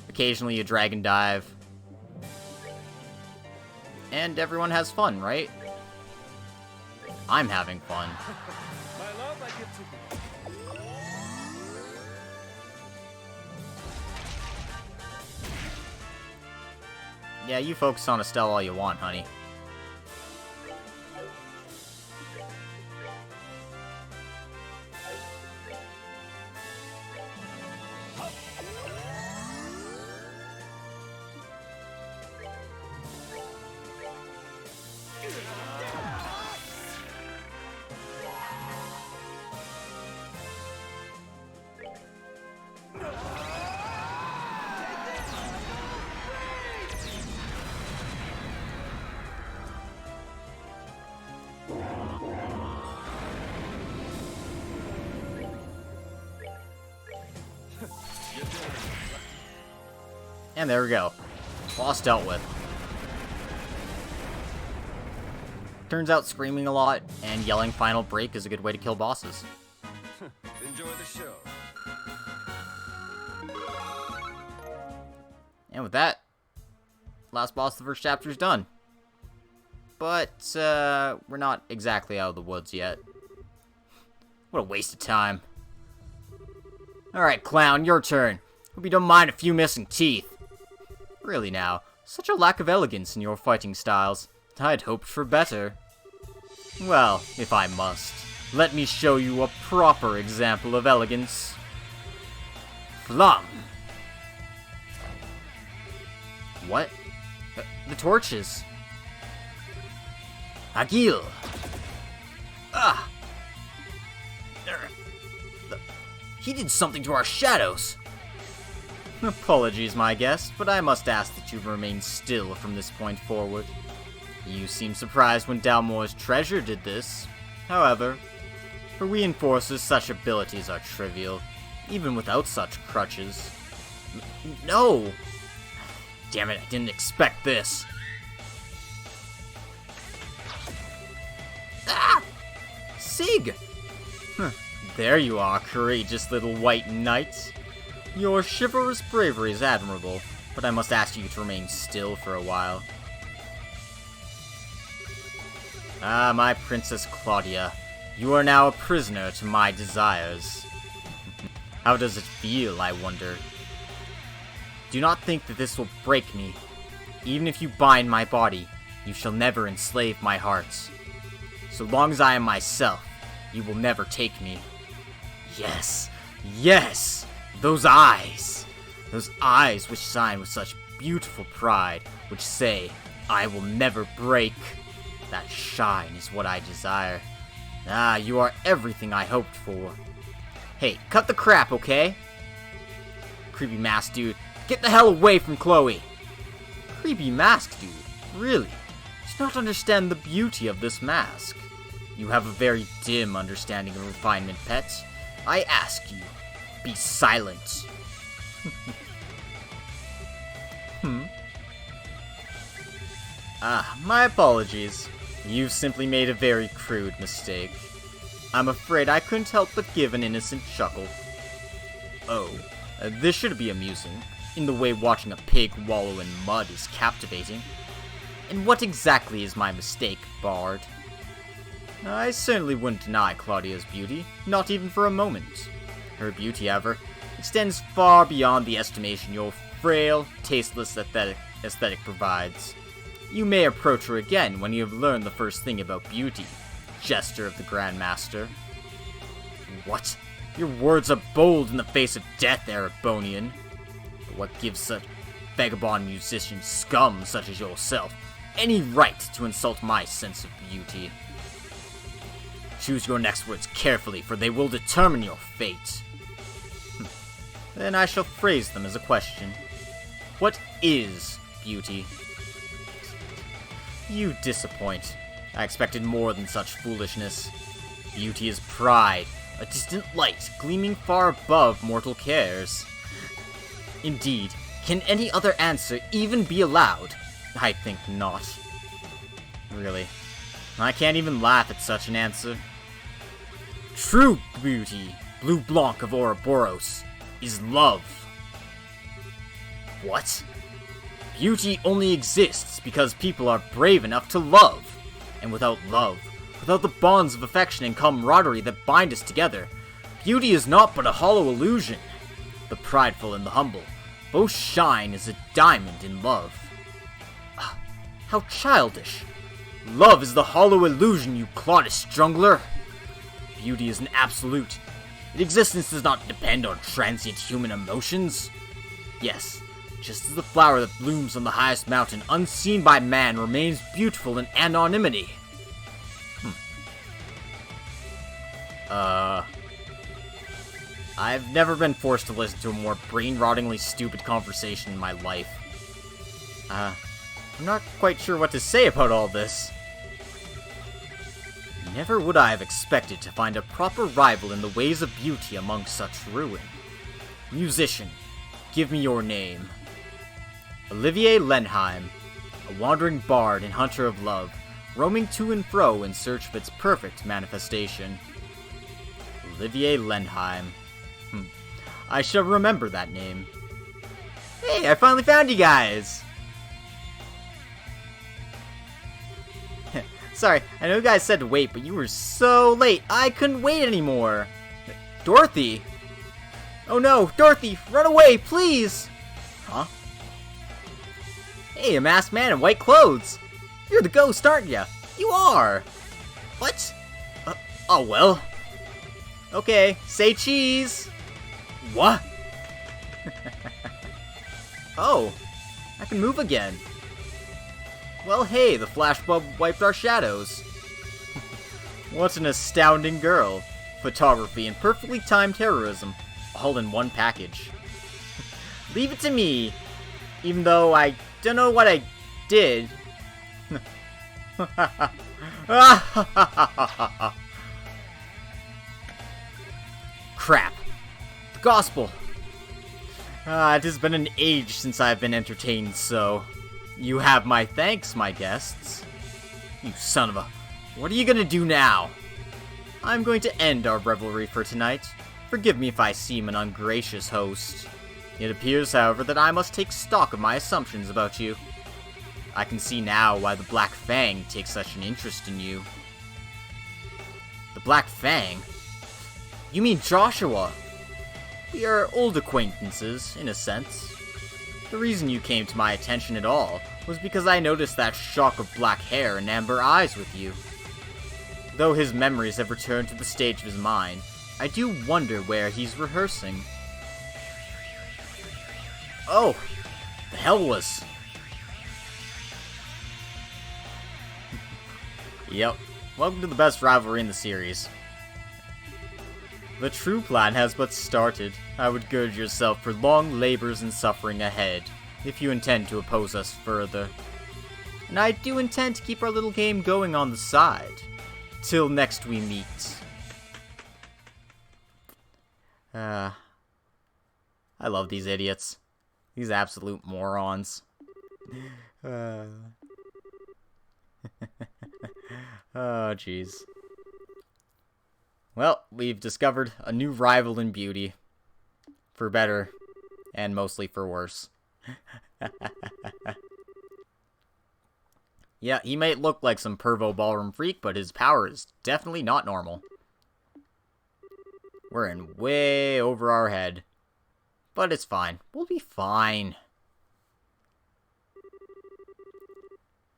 occasionally you dragon dive. And everyone has fun, right? I'm having fun. My love, I give to you. Yeah, you focus on Estelle all you want, honey. And there we go. Boss dealt with. Turns out screaming a lot and yelling final break is a good way to kill bosses. Enjoy the show. And with that, last boss of the first chapter is done. But, we're not exactly out of the woods yet. What a waste of time. Alright, clown, your turn. Hope you don't mind a few missing teeth. Really now, such a lack of elegance in your fighting styles. I'd hoped for better. Well, if I must, let me show you a proper example of elegance. Flum! What? The torches. Agil! Ah! He did something to our shadows! Apologies, my guest, but I must ask that you remain still from this point forward. You seem surprised when Dalmore's treasure did this. However, for we enforcers, such abilities are trivial, even without such crutches. No! Damn it, I didn't expect this. Ah! Sig! There you are, courageous little white knight. Your chivalrous bravery is admirable, but I must ask you to remain still for a while. Ah, my Princess Claudia, you are now a prisoner to my desires. How does it feel, I wonder? Do not think that this will break me. Even if you bind my body, you shall never enslave my heart. So long as I am myself, you will never take me. Yes, yes! Those eyes which shine with such beautiful pride, which say, I will never break. That shine is what I desire. Ah, you are everything I hoped for. Hey, cut the crap, okay? Creepy mask dude, get the hell away from Chloe! Creepy mask dude, really? Do not understand the beauty of this mask. You have a very dim understanding of refinement, pet. I ask you, be silent. Ah, my apologies. You've simply made a very crude mistake. I'm afraid I couldn't help but give an innocent chuckle. Oh, this should be amusing, in the way watching a pig wallow in mud is captivating. And what exactly is my mistake, Bard? I certainly wouldn't deny Claudia's beauty, not even for a moment. Her beauty, however, extends far beyond the estimation your frail, tasteless aesthetic provides. You may approach her again when you have learned the first thing about beauty, Jester of the Grandmaster. What? Your words are bold in the face of death, Erebonian. But what gives such vagabond musician scum such as yourself any right to insult my sense of beauty? Choose your next words carefully, for they will determine your fate. Then I shall phrase them as a question. What is beauty? You disappoint. I expected more than such foolishness. Beauty is pride, a distant light gleaming far above mortal cares. Indeed, can any other answer even be allowed? I think not. Really. I can't even laugh at such an answer. True beauty, Blue Blanc of Ouroboros, is love. What? Beauty only exists because people are brave enough to love. And without love, without the bonds of affection and camaraderie that bind us together, beauty is naught but a hollow illusion. The prideful and the humble both shine as a diamond in love. How childish! Love is the hollow illusion, you cloddish strungler! Beauty is an absolute. Its existence does not depend on transient human emotions. Yes, just as the flower that blooms on the highest mountain, unseen by man, remains beautiful in anonymity. I've never been forced to listen to a more brain-rottingly stupid conversation in my life. I'm not quite sure what to say about all this. Never would I have expected to find a proper rival in the ways of beauty among such ruin. Musician, give me your name. Olivier Lenheim, a wandering bard and hunter of love, roaming to and fro in search of its perfect manifestation. Olivier Lenheim. I shall remember that name. Hey, I finally found you guys! Sorry, I know you guys said to wait, but you were so late, I couldn't wait anymore! Dorothy? Oh no, Dorothy, run away, please! Huh? Hey, a masked man in white clothes! You're the ghost, aren't ya? You are! What? Oh well. Okay, say cheese! What? Oh, I can move again. Well, hey, the flashbulb wiped our shadows. What an astounding girl. Photography and perfectly timed terrorism, all in one package. Leave it to me, even though I don't know what I did. Crap. The gospel. It has been an age since I've been entertained, so you have my thanks, my guests. You son of a... What are you gonna do now? I'm going to end our revelry for tonight. Forgive me if I seem an ungracious host. It appears, however, that I must take stock of my assumptions about you. I can see now why the Black Fang takes such an interest in you. The Black Fang? You mean Joshua? We are old acquaintances, in a sense. The reason you came to my attention at all was because I noticed that shock of black hair and amber eyes with you. Though his memories have returned to the stage of his mind, I do wonder where he's rehearsing. Oh, the Hellas. Yep, welcome to the best rivalry in the series. The true plan has but started. I would gird yourself for long labors and suffering ahead, if you intend to oppose us further. And I do intend to keep our little game going on the side. Till next we meet. I love these idiots. These absolute morons. Oh, jeez. Well, we've discovered a new rival in beauty. For better, and mostly for worse. Yeah, he might look like some pervo ballroom freak, but his power is definitely not normal. We're in way over our head. But it's fine. We'll be fine.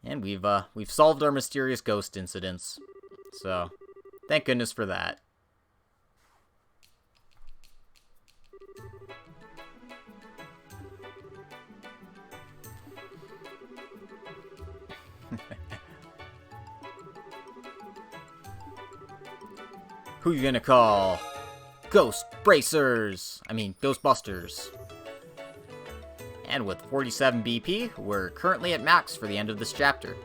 And we've solved our mysterious ghost incidents. So, thank goodness for that. Who you gonna call? Ghost Bracers! I mean, Ghostbusters. And with 47 BP, we're currently at max for the end of this chapter.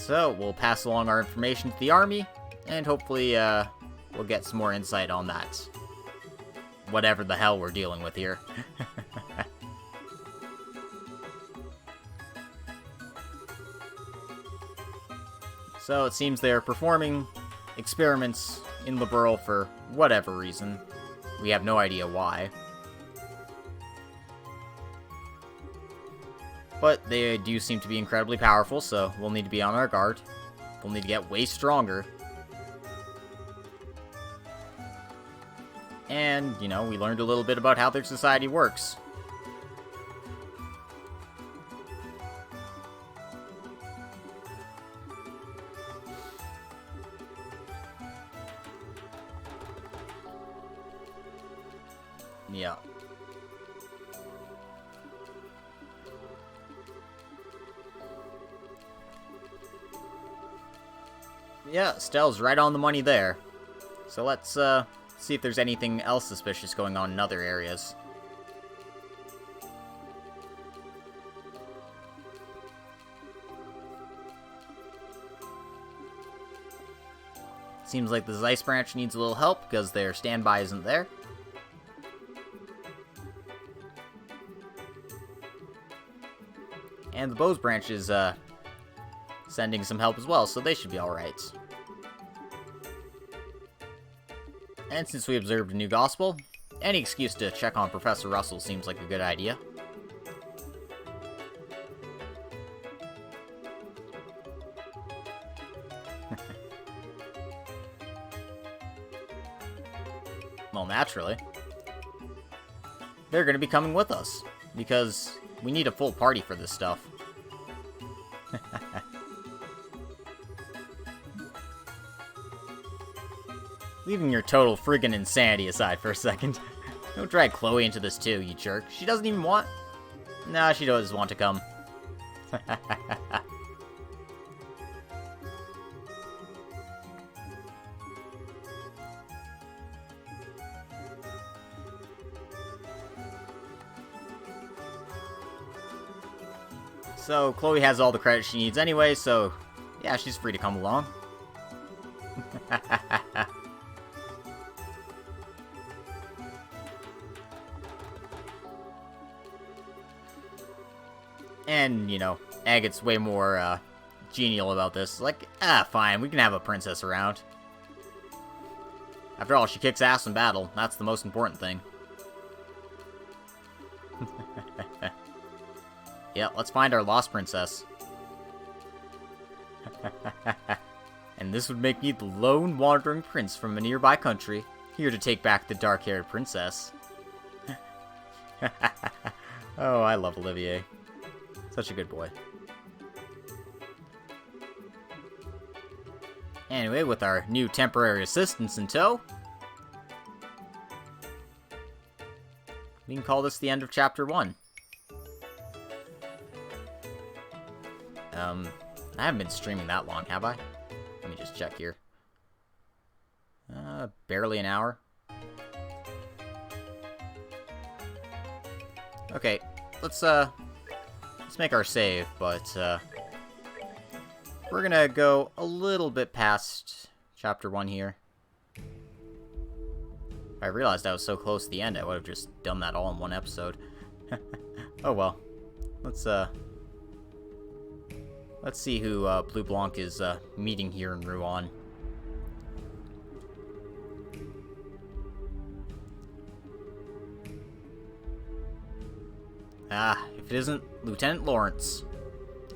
So, we'll pass along our information to the army, and hopefully, we'll get some more insight on that. Whatever the hell we're dealing with here. So, it seems they're performing experiments in Liberl for whatever reason. We have no idea why. But they do seem to be incredibly powerful, so we'll need to be on our guard. We'll need to get way stronger. And, you know, we learned a little bit about how their society works. Yeah. Yeah, Stell's right on the money there. So let's, see if there's anything else suspicious going on in other areas. Seems like the Zeiss branch needs a little help because their standby isn't there. And the Bose branch is, sending some help as well, so they should be alright. And since we observed a new gospel, any excuse to check on Professor Russell seems like a good idea. Well, naturally. They're going to be coming with us, because we need a full party for this stuff. Leaving your total friggin' insanity aside for a second. Don't drag Chloe into this too, you jerk. She doesn't even want... Nah, she does want to come. So, Chloe has all the credit she needs anyway, so... Yeah, she's free to come along. And, you know, Agate's way more, genial about this. Like, fine, we can have a princess around. After all, she kicks ass in battle. That's the most important thing. Yeah, let's find our lost princess. And this would make me the lone wandering prince from a nearby country, here to take back the dark-haired princess. Oh, I love Olivier. Such a good boy. Anyway, with our new temporary assistants in tow, we can call this the end of Chapter 1. I haven't been streaming that long, have I? Let me just check here. Barely an hour. Okay, let's make our save, but, we're gonna go a little bit past Chapter 1 here. If I realized I was so close to the end, I would have just done that all in one episode. Oh well. Let's see who, Blue Blanc is, meeting here in Rouen. Ah, if it isn't Lieutenant Lawrence.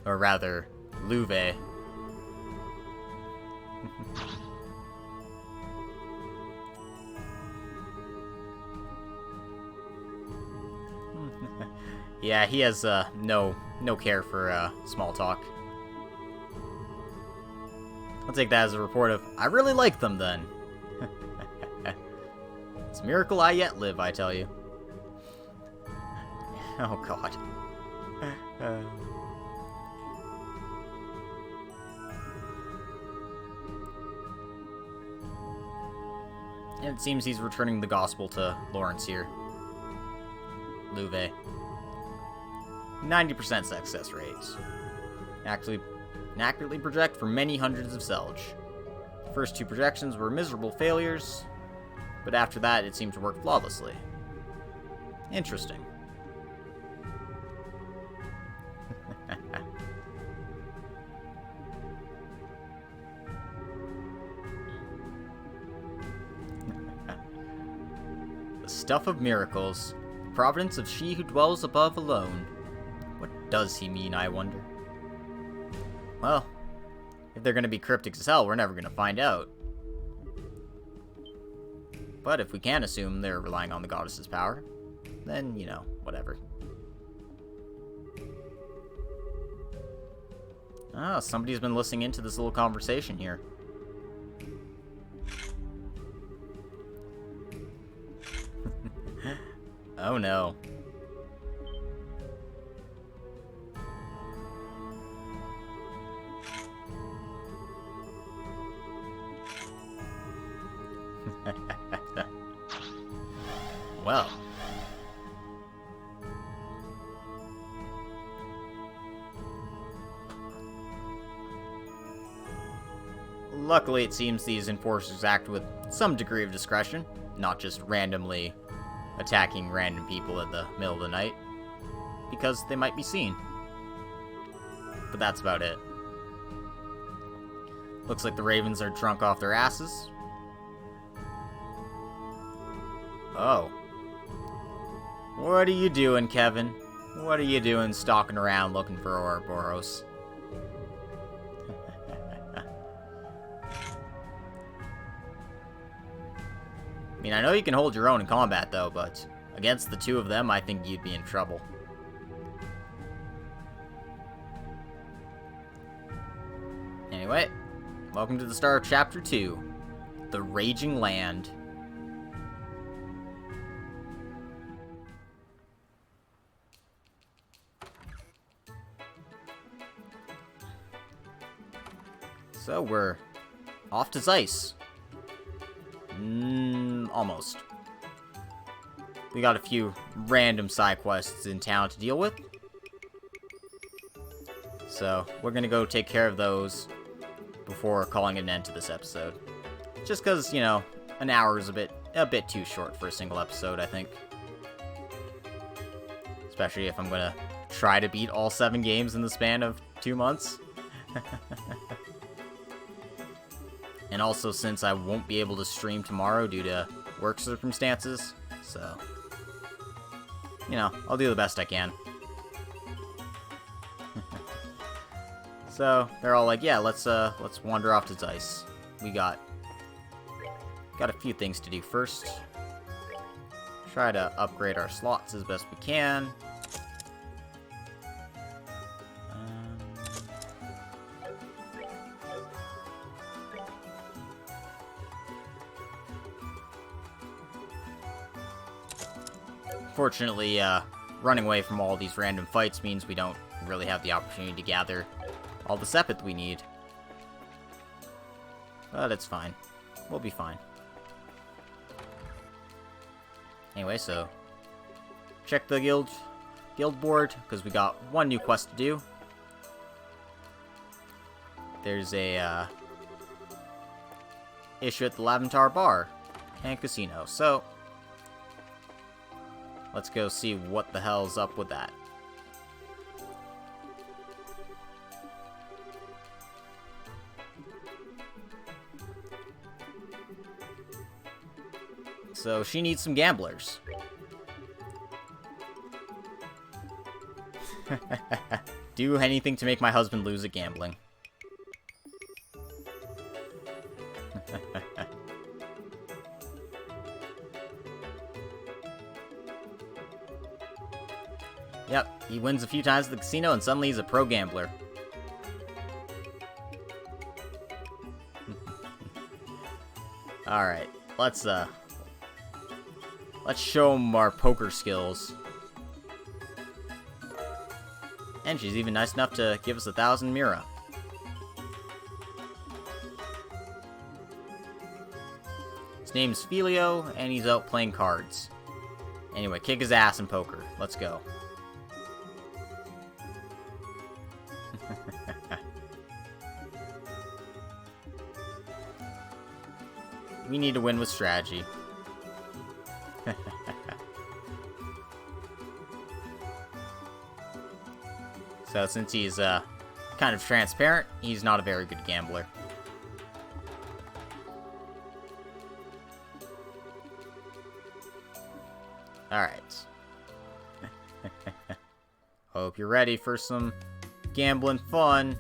Or rather, Louvet. Yeah, he has, no care for, small talk. I'll take that as a report of, I really like them then. It's a miracle I yet live, I tell you. Oh, God. And it seems he's returning the gospel to Lawrence here. Louvet. 90% success rate. Actually, and accurately project for many hundreds of Selge. The first 2 projections were miserable failures, but after that it seemed to work flawlessly. Interesting. The stuff of miracles, the providence of she who dwells above alone. What does he mean, I wonder? Well, if they're going to be cryptic as hell, we're never going to find out. But if we can assume they're relying on the goddess's power, then, you know, whatever. Ah, somebody's been listening into this little conversation here. Oh no. Well. Luckily, it seems these enforcers act with some degree of discretion, not just randomly attacking random people in the middle of the night, because they might be seen. But that's about it. Looks like the Ravens are drunk off their asses. Oh. What are you doing, Kevin? What are you doing stalking around looking for Ouroboros? I mean, I know you can hold your own in combat, though, but against the 2 of them, I think you'd be in trouble. Anyway, welcome to the start of Chapter 2, The Raging Land. So, we're off to Zeiss. Almost. We got a few random side quests in town to deal with. So, we're gonna go take care of those before calling an end to this episode. Just because, you know, an hour is a bit too short for a single episode, I think. Especially if I'm gonna try to beat all 7 games in the span of 2 months. And also, since I won't be able to stream tomorrow due to work circumstances, so, you know, I'll do the best I can. So, they're all like, yeah, let's wander off to Zeiss. We got a few things to do first. Try to upgrade our slots as best we can. Fortunately, running away from all these random fights means we don't really have the opportunity to gather all the Sepith we need. But it's fine. We'll be fine. Anyway, so check the guild board, because we got 1 new quest to do. There's a issue at the Laventar Bar and Casino, so let's go see what the hell's up with that. So she needs some gamblers. Do anything to make my husband lose at gambling. Yep, he wins a few times at the casino and suddenly he's a pro gambler. Alright, let's show him our poker skills. And she's even nice enough to give us 1,000 Mira. His name's Filio, and he's out playing cards. Anyway, kick his ass in poker. Let's go. We need to win with strategy. So since he's kind of transparent, he's not a very good gambler. Alright. Hope you're ready for some gambling fun.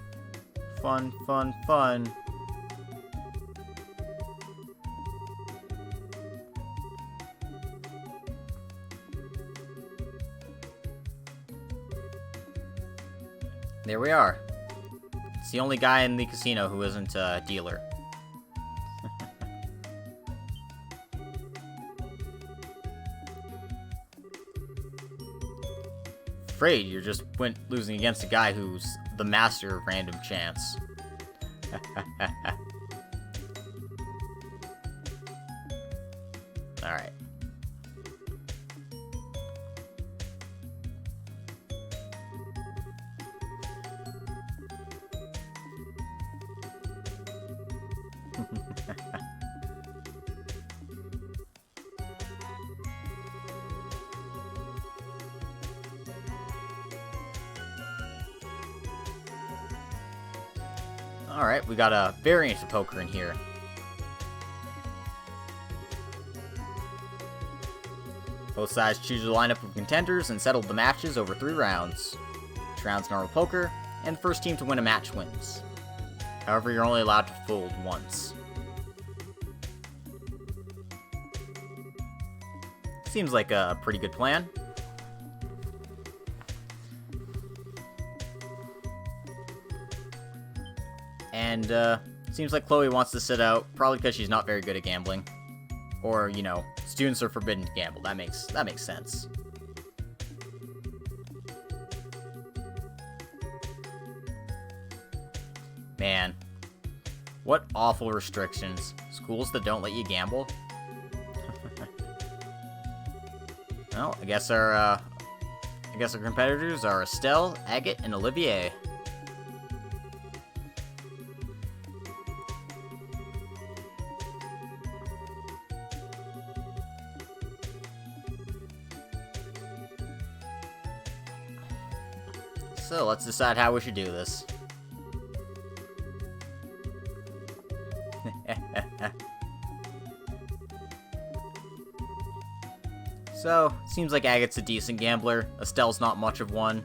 Fun, fun, fun. There we are. It's the only guy in the casino who isn't a dealer. Afraid you're just losing against a guy who's the master of random chance. Alright. Alright, we got a variant of poker in here. Both sides choose a lineup of contenders and settle the matches over 3 rounds. Each round's normal poker, and the first team to win a match wins. However, you're only allowed to fold once. Seems like a pretty good plan. And, seems like Chloe wants to sit out, probably because she's not very good at gambling. Or, you know, students are forbidden to gamble. That makes sense. Man. What awful restrictions. Schools that don't let you gamble? Well, I guess our competitors are Estelle, Agate, and Olivier. So, let's decide how we should do this. So, seems like Agate's a decent gambler, Estelle's not much of one,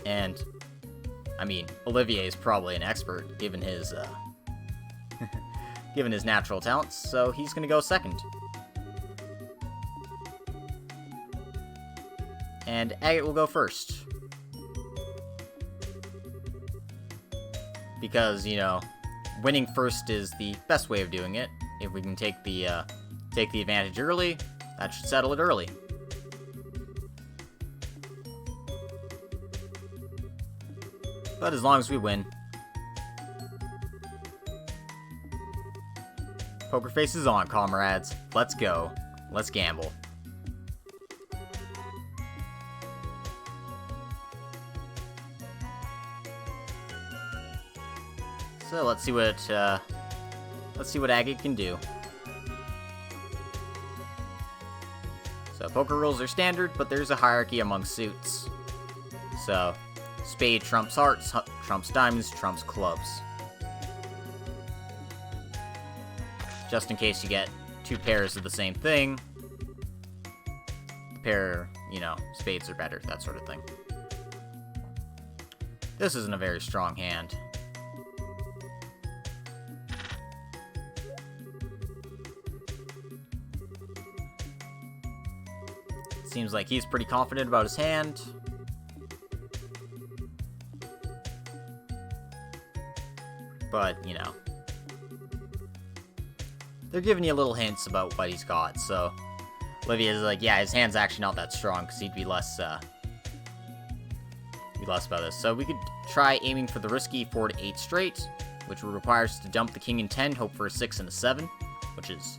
and, I mean, Olivier is probably an expert, given his, given his natural talents, so he's gonna go second. And Agate will go first. Because, you know, winning first is the best way of doing it. If we can take the advantage early, that should settle it early. But as long as we win. Poker face is on, comrades. Let's go. Let's gamble. So let's see what Agate can do. So poker rules are standard, but there's a hierarchy among suits. So spade trumps hearts, trumps diamonds, trumps clubs. Just in case you get 2 pairs of the same thing. Pair, you know, spades are better, that sort of thing. This isn't a very strong hand. Seems like he's pretty confident about his hand. But, you know. They're giving you little hints about what he's got, so... Olivia's like, yeah, his hand's actually not that strong, because he'd be less about this. So we could try aiming for the risky 4 to 8 straight, which would require us to dump the king and 10, hope for a 6 and a 7, which is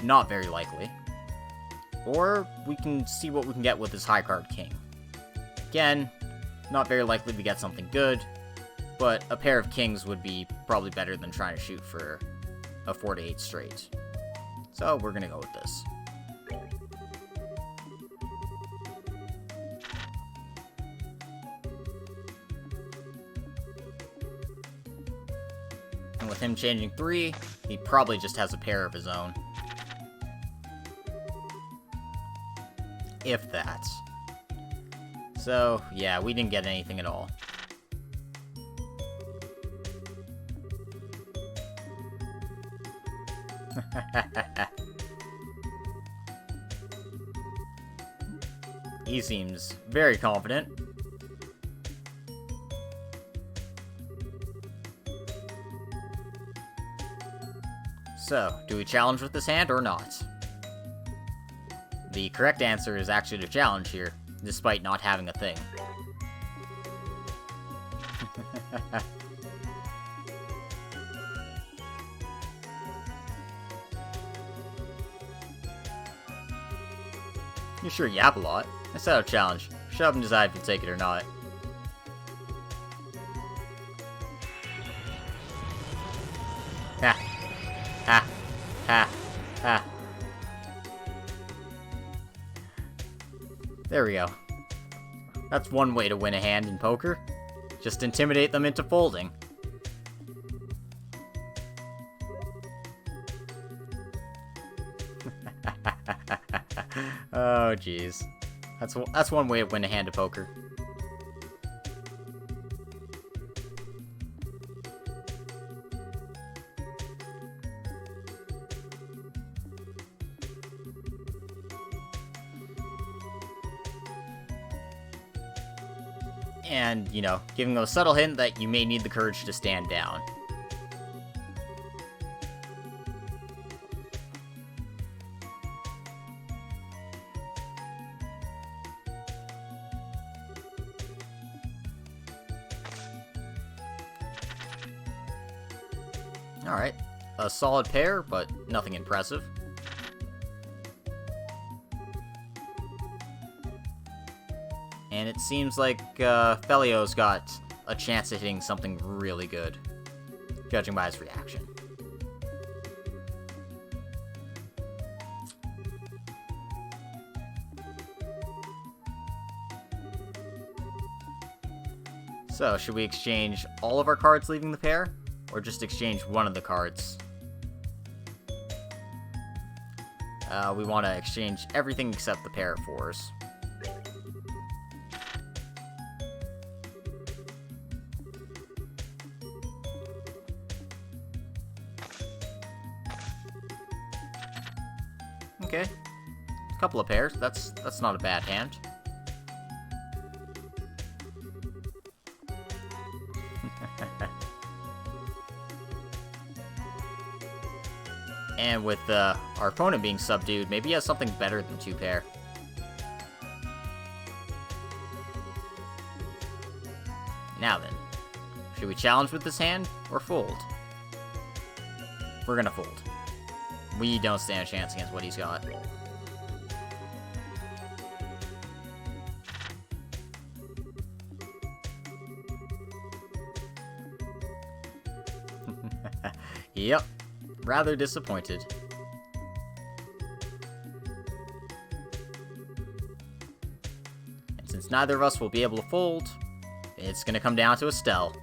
not very likely. Or we can see what we can get with this high card king. Again, not very likely we get something good, but a pair of kings would be probably better than trying to shoot for a 4 to 8 straight. So we're gonna go with this. And with him changing 3, he probably just has a pair of his own. If that. So, yeah, we didn't get anything at all. He seems very confident. So, do we challenge with this hand or not? The correct answer is actually to challenge here, despite not having a thing. You sure yap a lot. I set out a challenge. Shut up and decide if you'll take it or not. Ha. Ha. Ha. Ha. There we go. That's one way to win a hand in poker. Just intimidate them into folding. Oh, jeez. That's one way to win a hand of poker. And, you know, giving them a subtle hint that you may need the courage to stand down. Alright, a solid pair, but nothing impressive. And it seems like Felio's got a chance at hitting something really good, judging by his reaction. So, should we exchange all of our cards leaving the pair? Or just exchange one of the cards? We want to exchange everything except the pair of 4s. Okay. A couple of pairs. That's not a bad hand. And with our opponent being subdued, maybe he has something better than 2 pair. Now then, should we challenge with this hand or fold? We're gonna fold. We don't stand a chance against what he's got. Yep. Rather disappointed. And since neither of us will be able to fold, it's gonna come down to Estelle.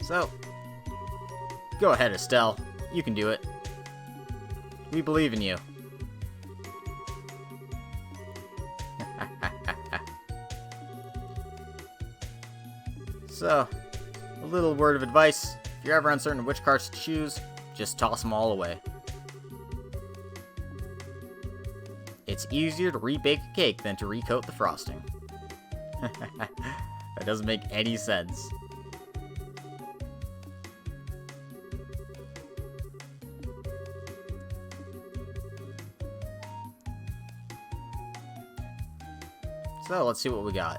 So, go ahead, Estelle. You can do it. We believe in you. So, a little word of advice. If you're ever uncertain which cards to choose, just toss them all away. It's easier to rebake a cake than to recoat the frosting. That doesn't make any sense. So, let's see what we got.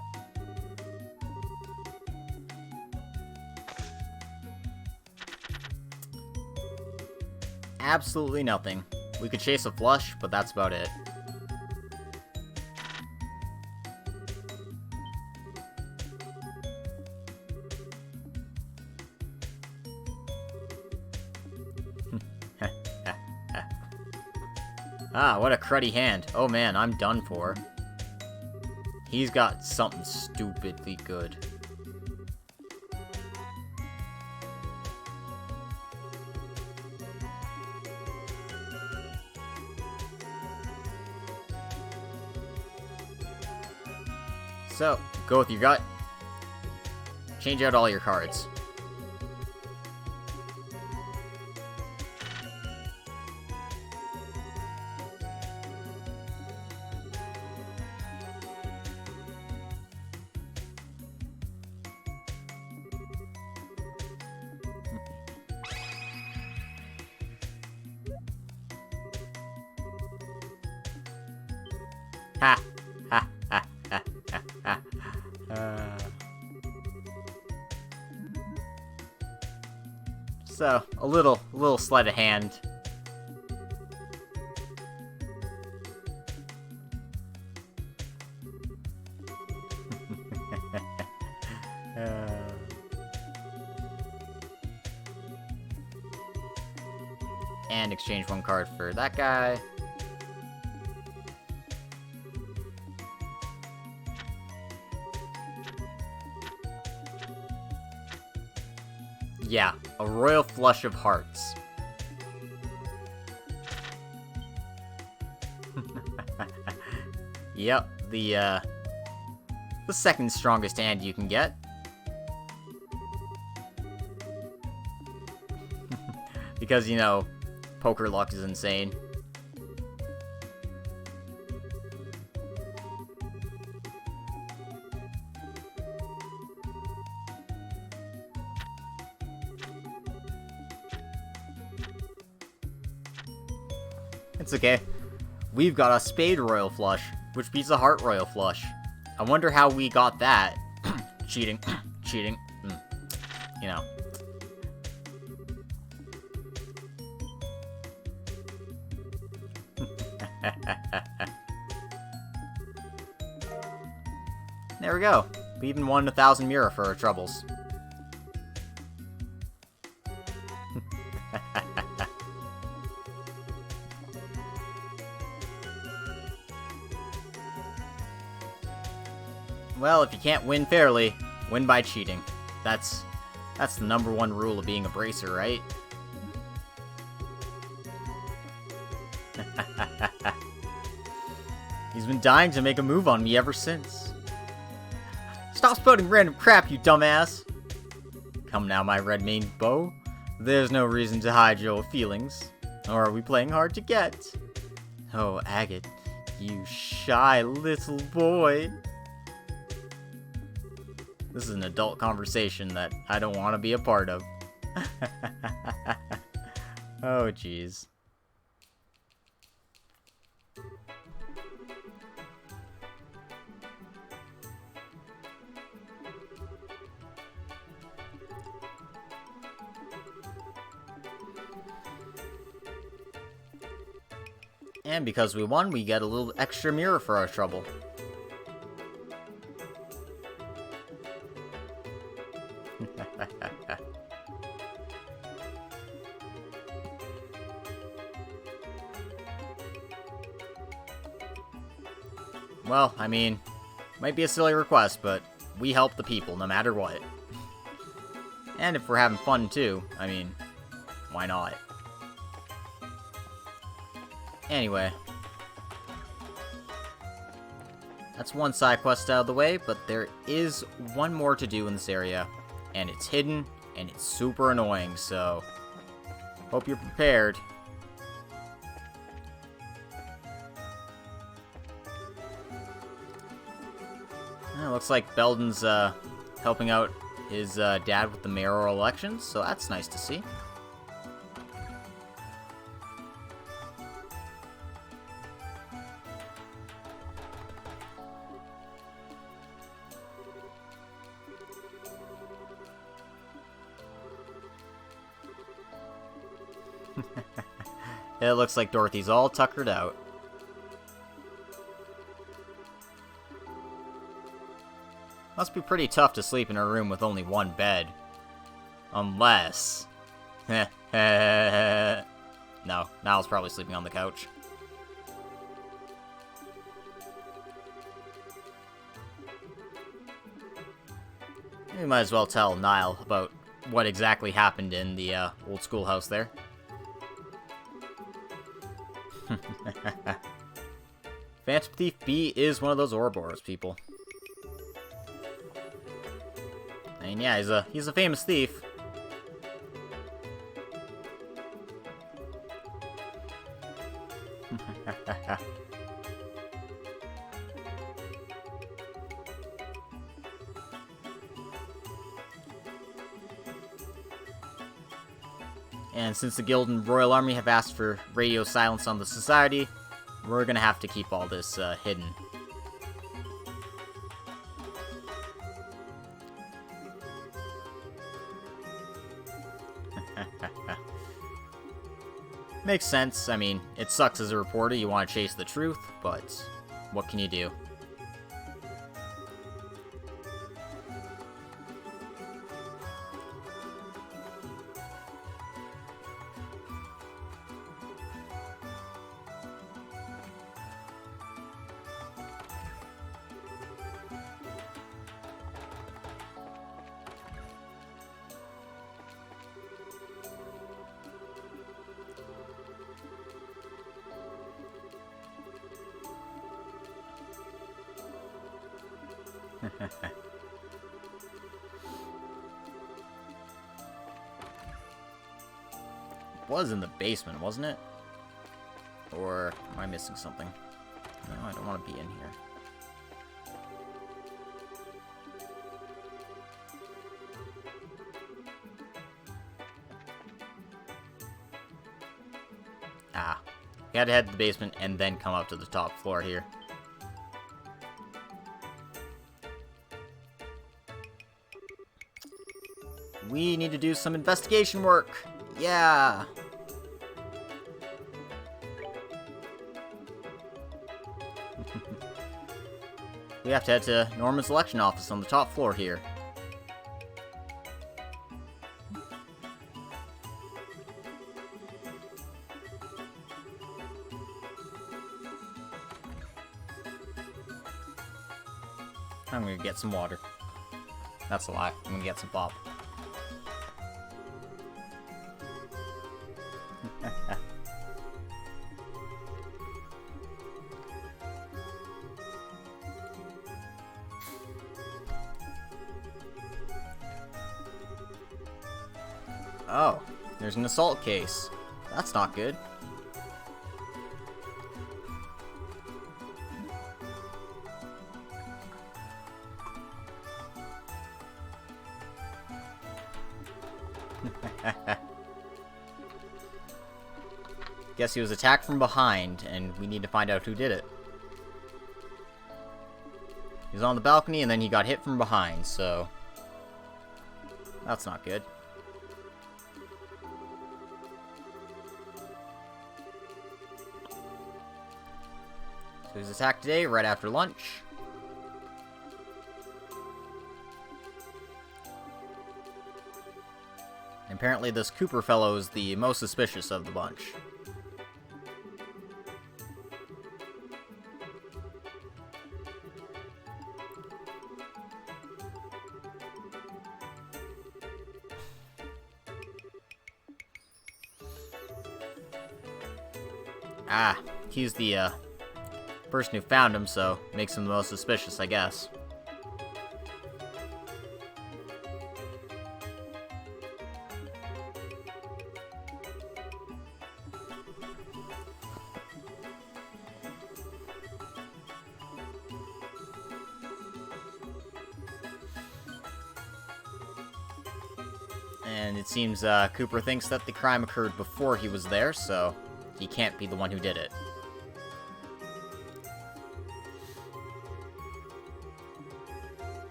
absolutely nothing. We could chase a flush, but that's about it. Ah, what a cruddy hand. Oh man, I'm done for. He's got something stupidly good. So, go with your gut. Change out all your cards. Ha! Ha! Ha! Ha! Ha! Ha! So, a little sleight of hand. And exchange one card for that guy. Yeah, a royal flush of hearts. Yep, the second strongest hand you can get. Because, you know, poker luck is insane. It's okay. We've got a spade royal flush, which beats a heart royal flush. I wonder how we got that. Cheating. Cheating. You know. There we go. We even won 1,000 Mira for our troubles. Well, if you can't win fairly, win by cheating. That's the #1 rule of being a bracer, right? He's been dying to make a move on me ever since. Stop spouting random crap, you dumbass! Come now, my red-maned beau. There's no reason to hide your feelings. Or are we playing hard to get? Oh, Agate, you shy little boy. This is an adult conversation that I don't want to be a part of. Oh, jeez. And because we won, we get a little extra mirror for our trouble. Well, I mean, might be a silly request, but we help the people no matter what. And if we're having fun too, I mean, why not? Anyway. That's one side quest out of the way, but there is one more to do in this area. And it's hidden, and it's super annoying, so hope you're prepared. Looks like Belden's helping out his dad with the mayoral elections, so that's nice to see. It looks like Dorothy's all tuckered out. Must be pretty tough to sleep in a room with only one bed. Unless... No, Niall's probably sleeping on the couch. We might as well tell Niall about what exactly happened in the old schoolhouse there. Phantom Thief B is one of those Ouroboros people. And yeah, he's a famous thief. And since the Guild and Royal Army have asked for radio silence on the Society, we're gonna have to keep all this hidden. Makes sense. I mean, it sucks as a reporter, you want to chase the truth, but what can you do? It was in the basement, wasn't it? Or am I missing something? No, I don't want to be in here. Ah, we had to head to the basement and then come up to the top floor here. We need to do some investigation work. Yeah. We have to head to Norman's election office on the top floor here. I'm gonna get some water. That's a lie. I'm gonna get some pop. Oh, there's an assault case. That's not good. Guess he was attacked from behind, and we need to find out who did it. He was on the balcony, and then he got hit from behind, so... that's not good. So he was attacked today, right after lunch. And apparently this Cooper fellow is the most suspicious of the bunch. Ah, he's the person who found him, so makes him the most suspicious, I guess. And it seems Cooper thinks that the crime occurred before he was there, so he can't be the one who did it.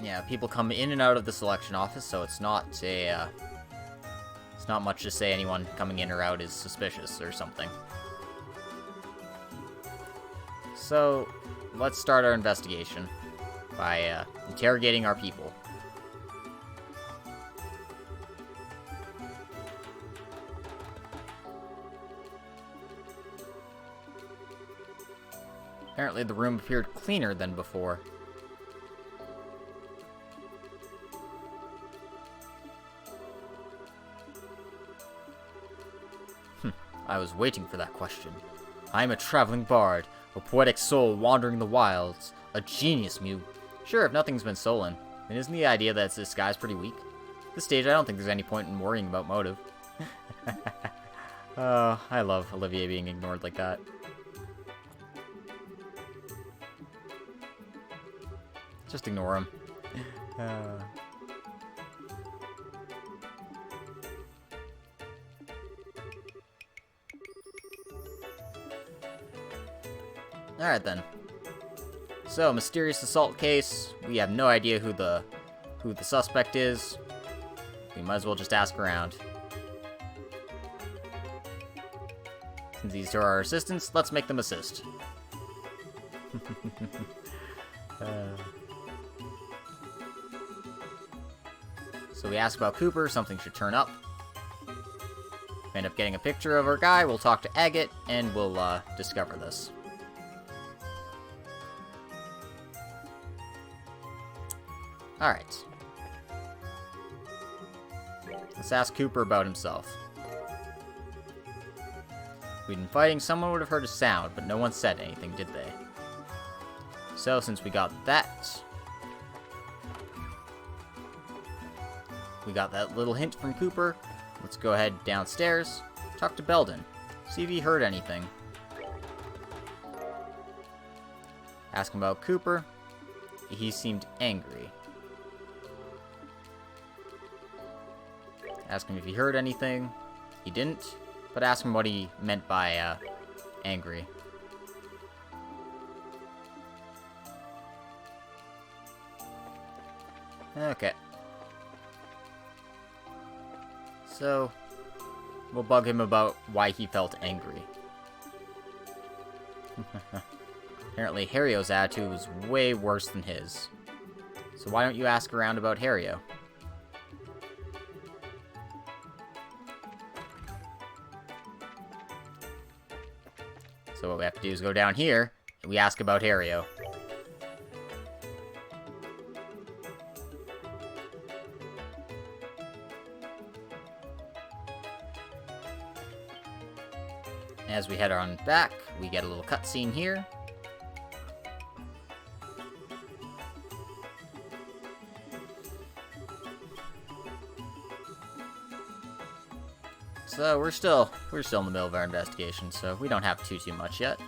Yeah, people come in and out of the selection office, so it's not It's not much to say anyone coming in or out is suspicious or something. So, let's start our investigation by interrogating our people. Apparently the room appeared cleaner than before. I was waiting for that question. I am a traveling bard, a poetic soul wandering the wilds, a genius mute. Sure, if nothing's been stolen, then isn't the idea that this guy's pretty weak? At this stage, I don't think there's any point in worrying about motive. Oh, I love Olivier being ignored like that. Just ignore him. Alright then. So, mysterious assault case. We have no idea who the suspect is. We might as well just ask around. Since these two are our assistants, let's make them assist. So we ask about Cooper, something should turn up. If we end up getting a picture of our guy, we'll talk to Agate, and we'll discover this. Alright. Let's ask Cooper about himself. If we'd been fighting, someone would have heard a sound, but no one said anything, did they? So, since we got that... we got that little hint from Cooper, let's go ahead downstairs, talk to Belden, see if he heard anything. Ask him about Cooper. He seemed angry. Ask him if he heard anything. He didn't, but ask him what he meant by angry. Okay. So, we'll bug him about why he felt angry. Apparently, Harrio's attitude was way worse than his. So why don't you ask around about Harrio? So what we have to do is go down here, and we ask about Harrio. As we head on back, we get a little cutscene here. So we're still in the middle of our investigation, so we don't have too much yet.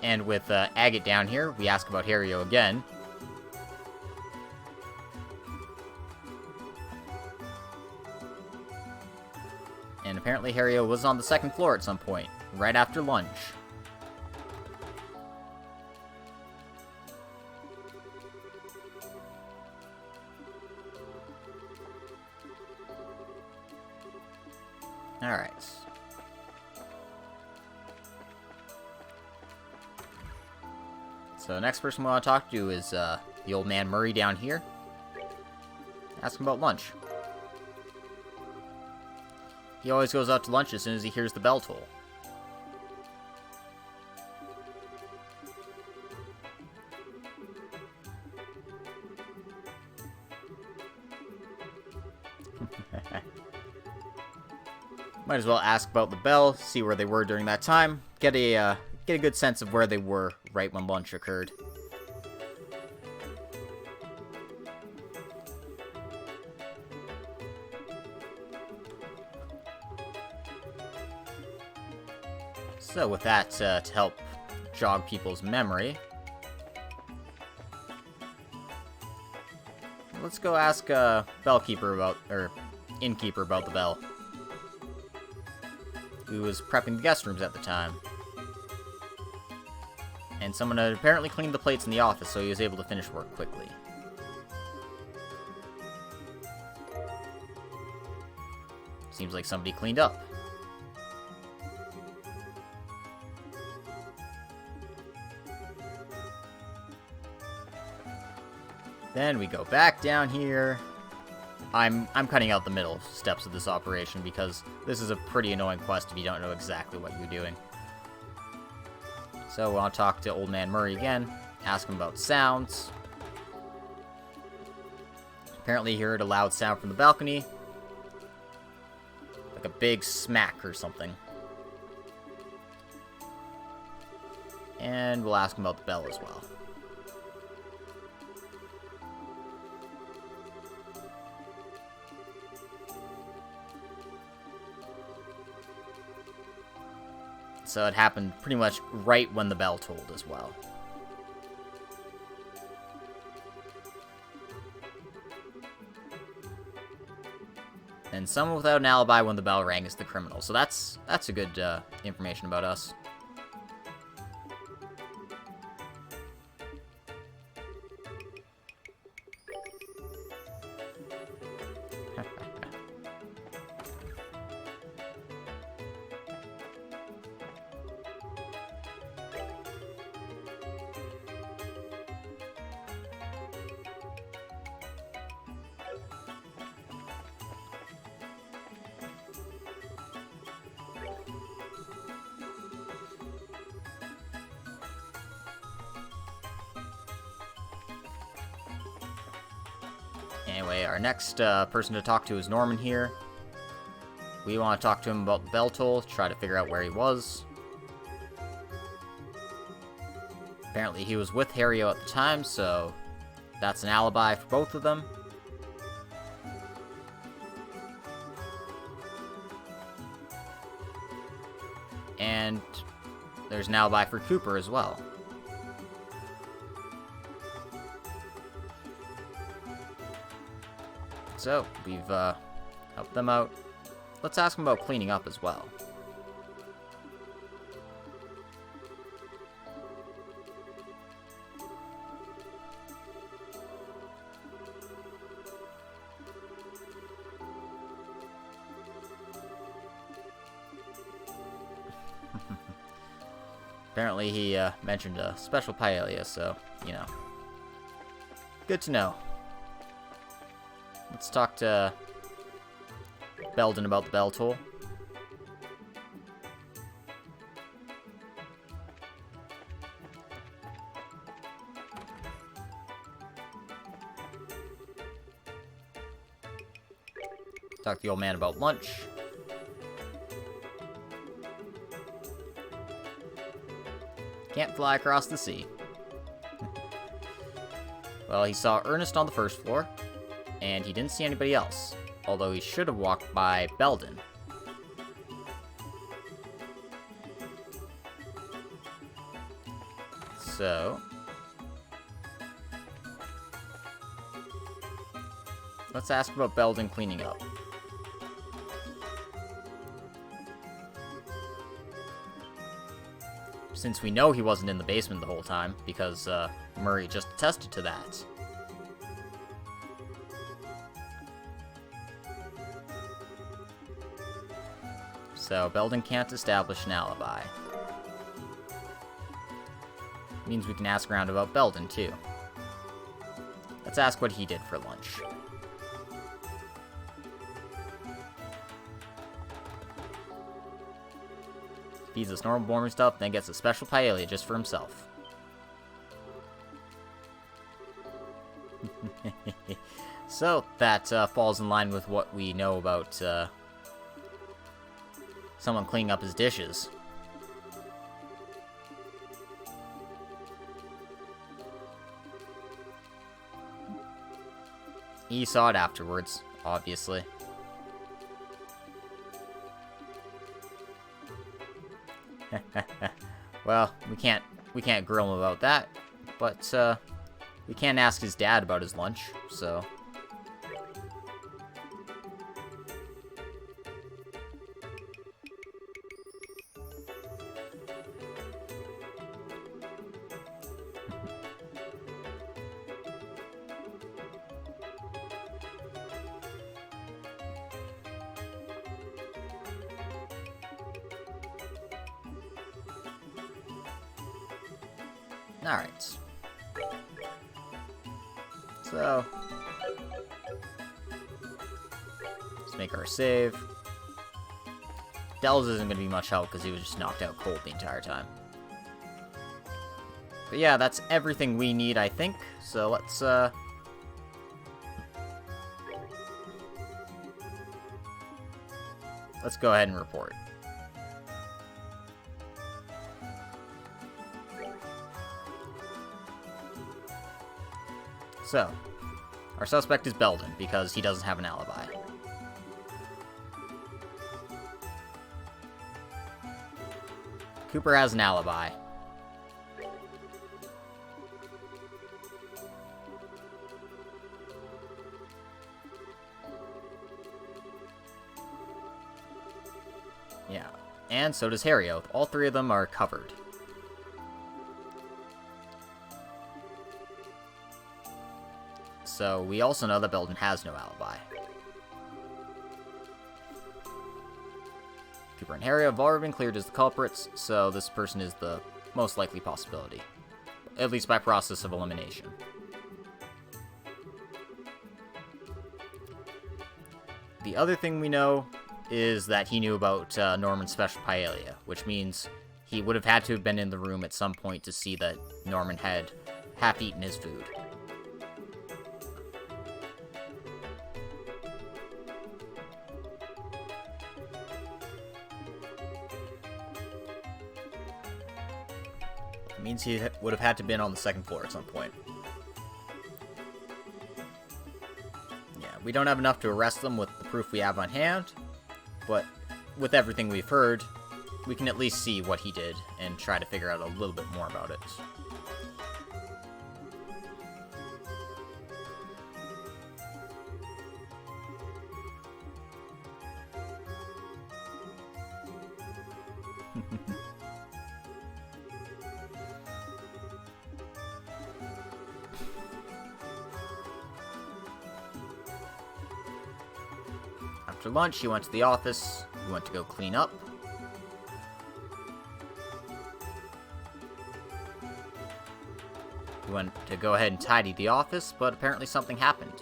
And with Agate down here, we ask about Harrio again. And apparently Harrio was on the second floor at some point, right after lunch. Alright. So the next person we want to talk to is the old man Murray down here. Ask him about lunch. He always goes out to lunch as soon as he hears the bell toll. Might as well ask about the bell, see where they were during that time, get a good sense of where they were right when lunch occurred. So with that, to help jog people's memory, let's go ask Bellkeeper about, or Innkeeper about the bell. Who was prepping the guest rooms at the time. And someone had apparently cleaned the plates in the office, so he was able to finish work quickly. Seems like somebody cleaned up. Then we go back down here. I'm cutting out the middle steps of this operation because this is a pretty annoying quest if you don't know exactly what you're doing. So I'll talk to Old Man Murray again, ask him about sounds. Apparently he heard a loud sound from the balcony. Like a big smack or something. And we'll ask him about the bell as well. So it happened pretty much right when the bell tolled as well. And someone without an alibi when the bell rang is the criminal. So that's a good information about us. Anyway, our next person to talk to is Norman here. We want to talk to him about the bell toll, try to figure out where he was. Apparently he was with Harrio at the time, so that's an alibi for both of them. And there's an alibi for Cooper as well. So, we've helped them out. Let's ask them about cleaning up as well. Apparently he mentioned a special paella, so, you know. Good to know. Let's talk to Belden about the bell toll. Talk to the old man about lunch. Can't fly across the sea. Well, he saw Ernest on the first floor. And he didn't see anybody else, although he should have walked by Belden. So, let's ask about Belden cleaning up. Since we know he wasn't in the basement the whole time, because Murray just attested to that. So, Belden can't establish an alibi. Means we can ask around about Belden, too. Let's ask what he did for lunch. Feeds us normal Borman stuff, then gets a special paella just for himself. So, that falls in line with what we know about someone cleaning up his dishes. He saw it afterwards, obviously. Well, we can't grill him about that, but we can ask his dad about his lunch, so Alright. So, let's make our save. Dells isn't going to be much help because he was just knocked out cold the entire time. But yeah, that's everything we need, I think. So let's go ahead and report. So, our suspect is Belden because he doesn't have an alibi. Cooper has an alibi. Yeah, and so does Harry. All three of them are covered. So we also know that Belden has no alibi. Cooper and Harry have already been cleared as the culprits, so this person is the most likely possibility. At least by process of elimination. The other thing we know is that he knew about Norman's special paella, which means he would have had to have been in the room at some point to see that Norman had half-eaten his food. It means he would have had to have been on the second floor at some point. Yeah, we don't have enough to arrest them with the proof we have on hand, but with everything we've heard, we can at least see what he did and try to figure out a little bit more about it. After lunch, he went to the office. He went to go clean up. He went to go ahead and tidy the office, but apparently something happened.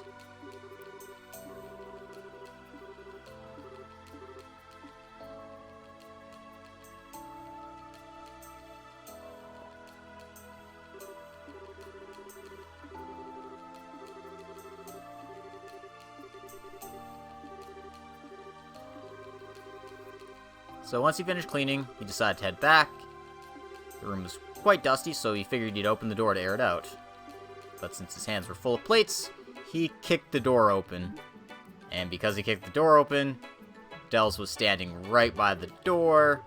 So once he finished cleaning, he decided to head back. The room was quite dusty, so he figured he'd open the door to air it out. But since his hands were full of plates, he kicked the door open. And because he kicked the door open, Dells was standing right by the door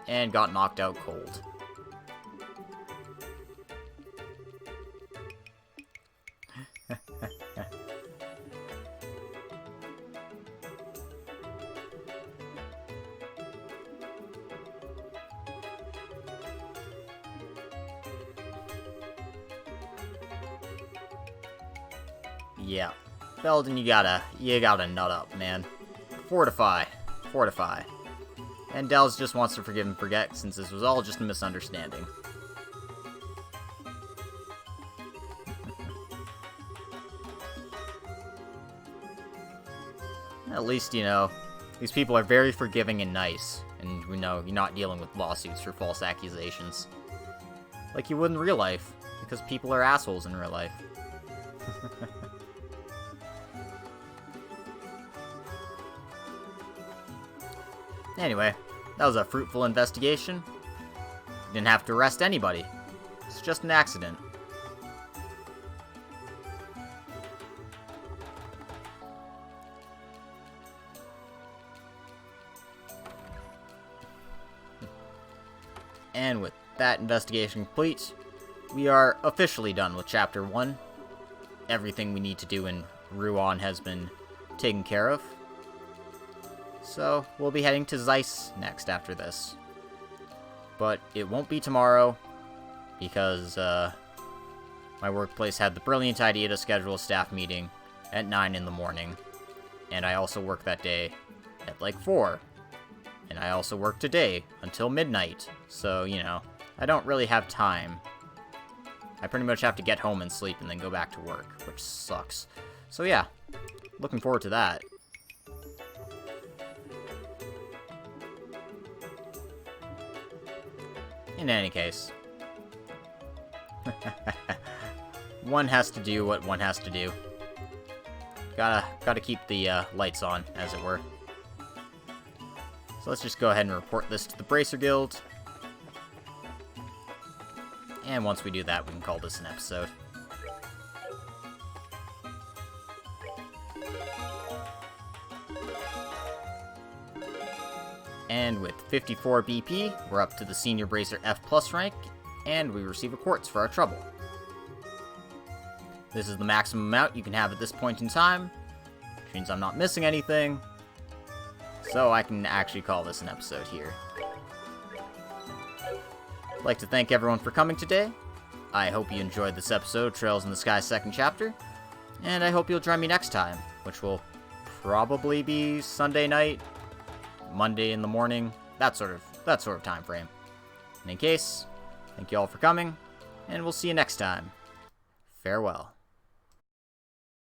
and got knocked out cold. Yeah. Belden, you gotta nut up, man. Fortify. And Dells just wants to forgive and forget, since this was all just a misunderstanding. At least, these people are very forgiving and nice, and we know you're not dealing with lawsuits for false accusations. Like you would in real life, because people are assholes in real life. Anyway, that was a fruitful investigation. You didn't have to arrest anybody. It's just an accident. And with that investigation complete, we are officially done with Chapter 1. Everything we need to do in Rouen has been taken care of. So, we'll be heading to Zeiss next after this. But it won't be tomorrow, because my workplace had the brilliant idea to schedule a staff meeting at 9 in the morning. And I also work that day at like 4. And I also work today until midnight. So, I don't really have time. I pretty much have to get home and sleep and then go back to work, which sucks. So yeah, looking forward to that. In any case, one has to do what one has to do. Gotta keep the lights on, as it were. So let's just go ahead and report this to the Bracer Guild. And once we do that, we can call this an episode. And with 54 BP, we're up to the Senior Bracer F+ rank, and we receive a quartz for our trouble. This is the maximum amount you can have at this point in time, which means I'm not missing anything, so I can actually call this an episode here. I'd like to thank everyone for coming today. I hope you enjoyed this episode of Trails in the Sky 2nd chapter, and I hope you'll join me next time, which will probably be Sunday night, Monday in the morning, that sort of time frame. In any case, thank you all for coming, and we'll see you next time. Farewell.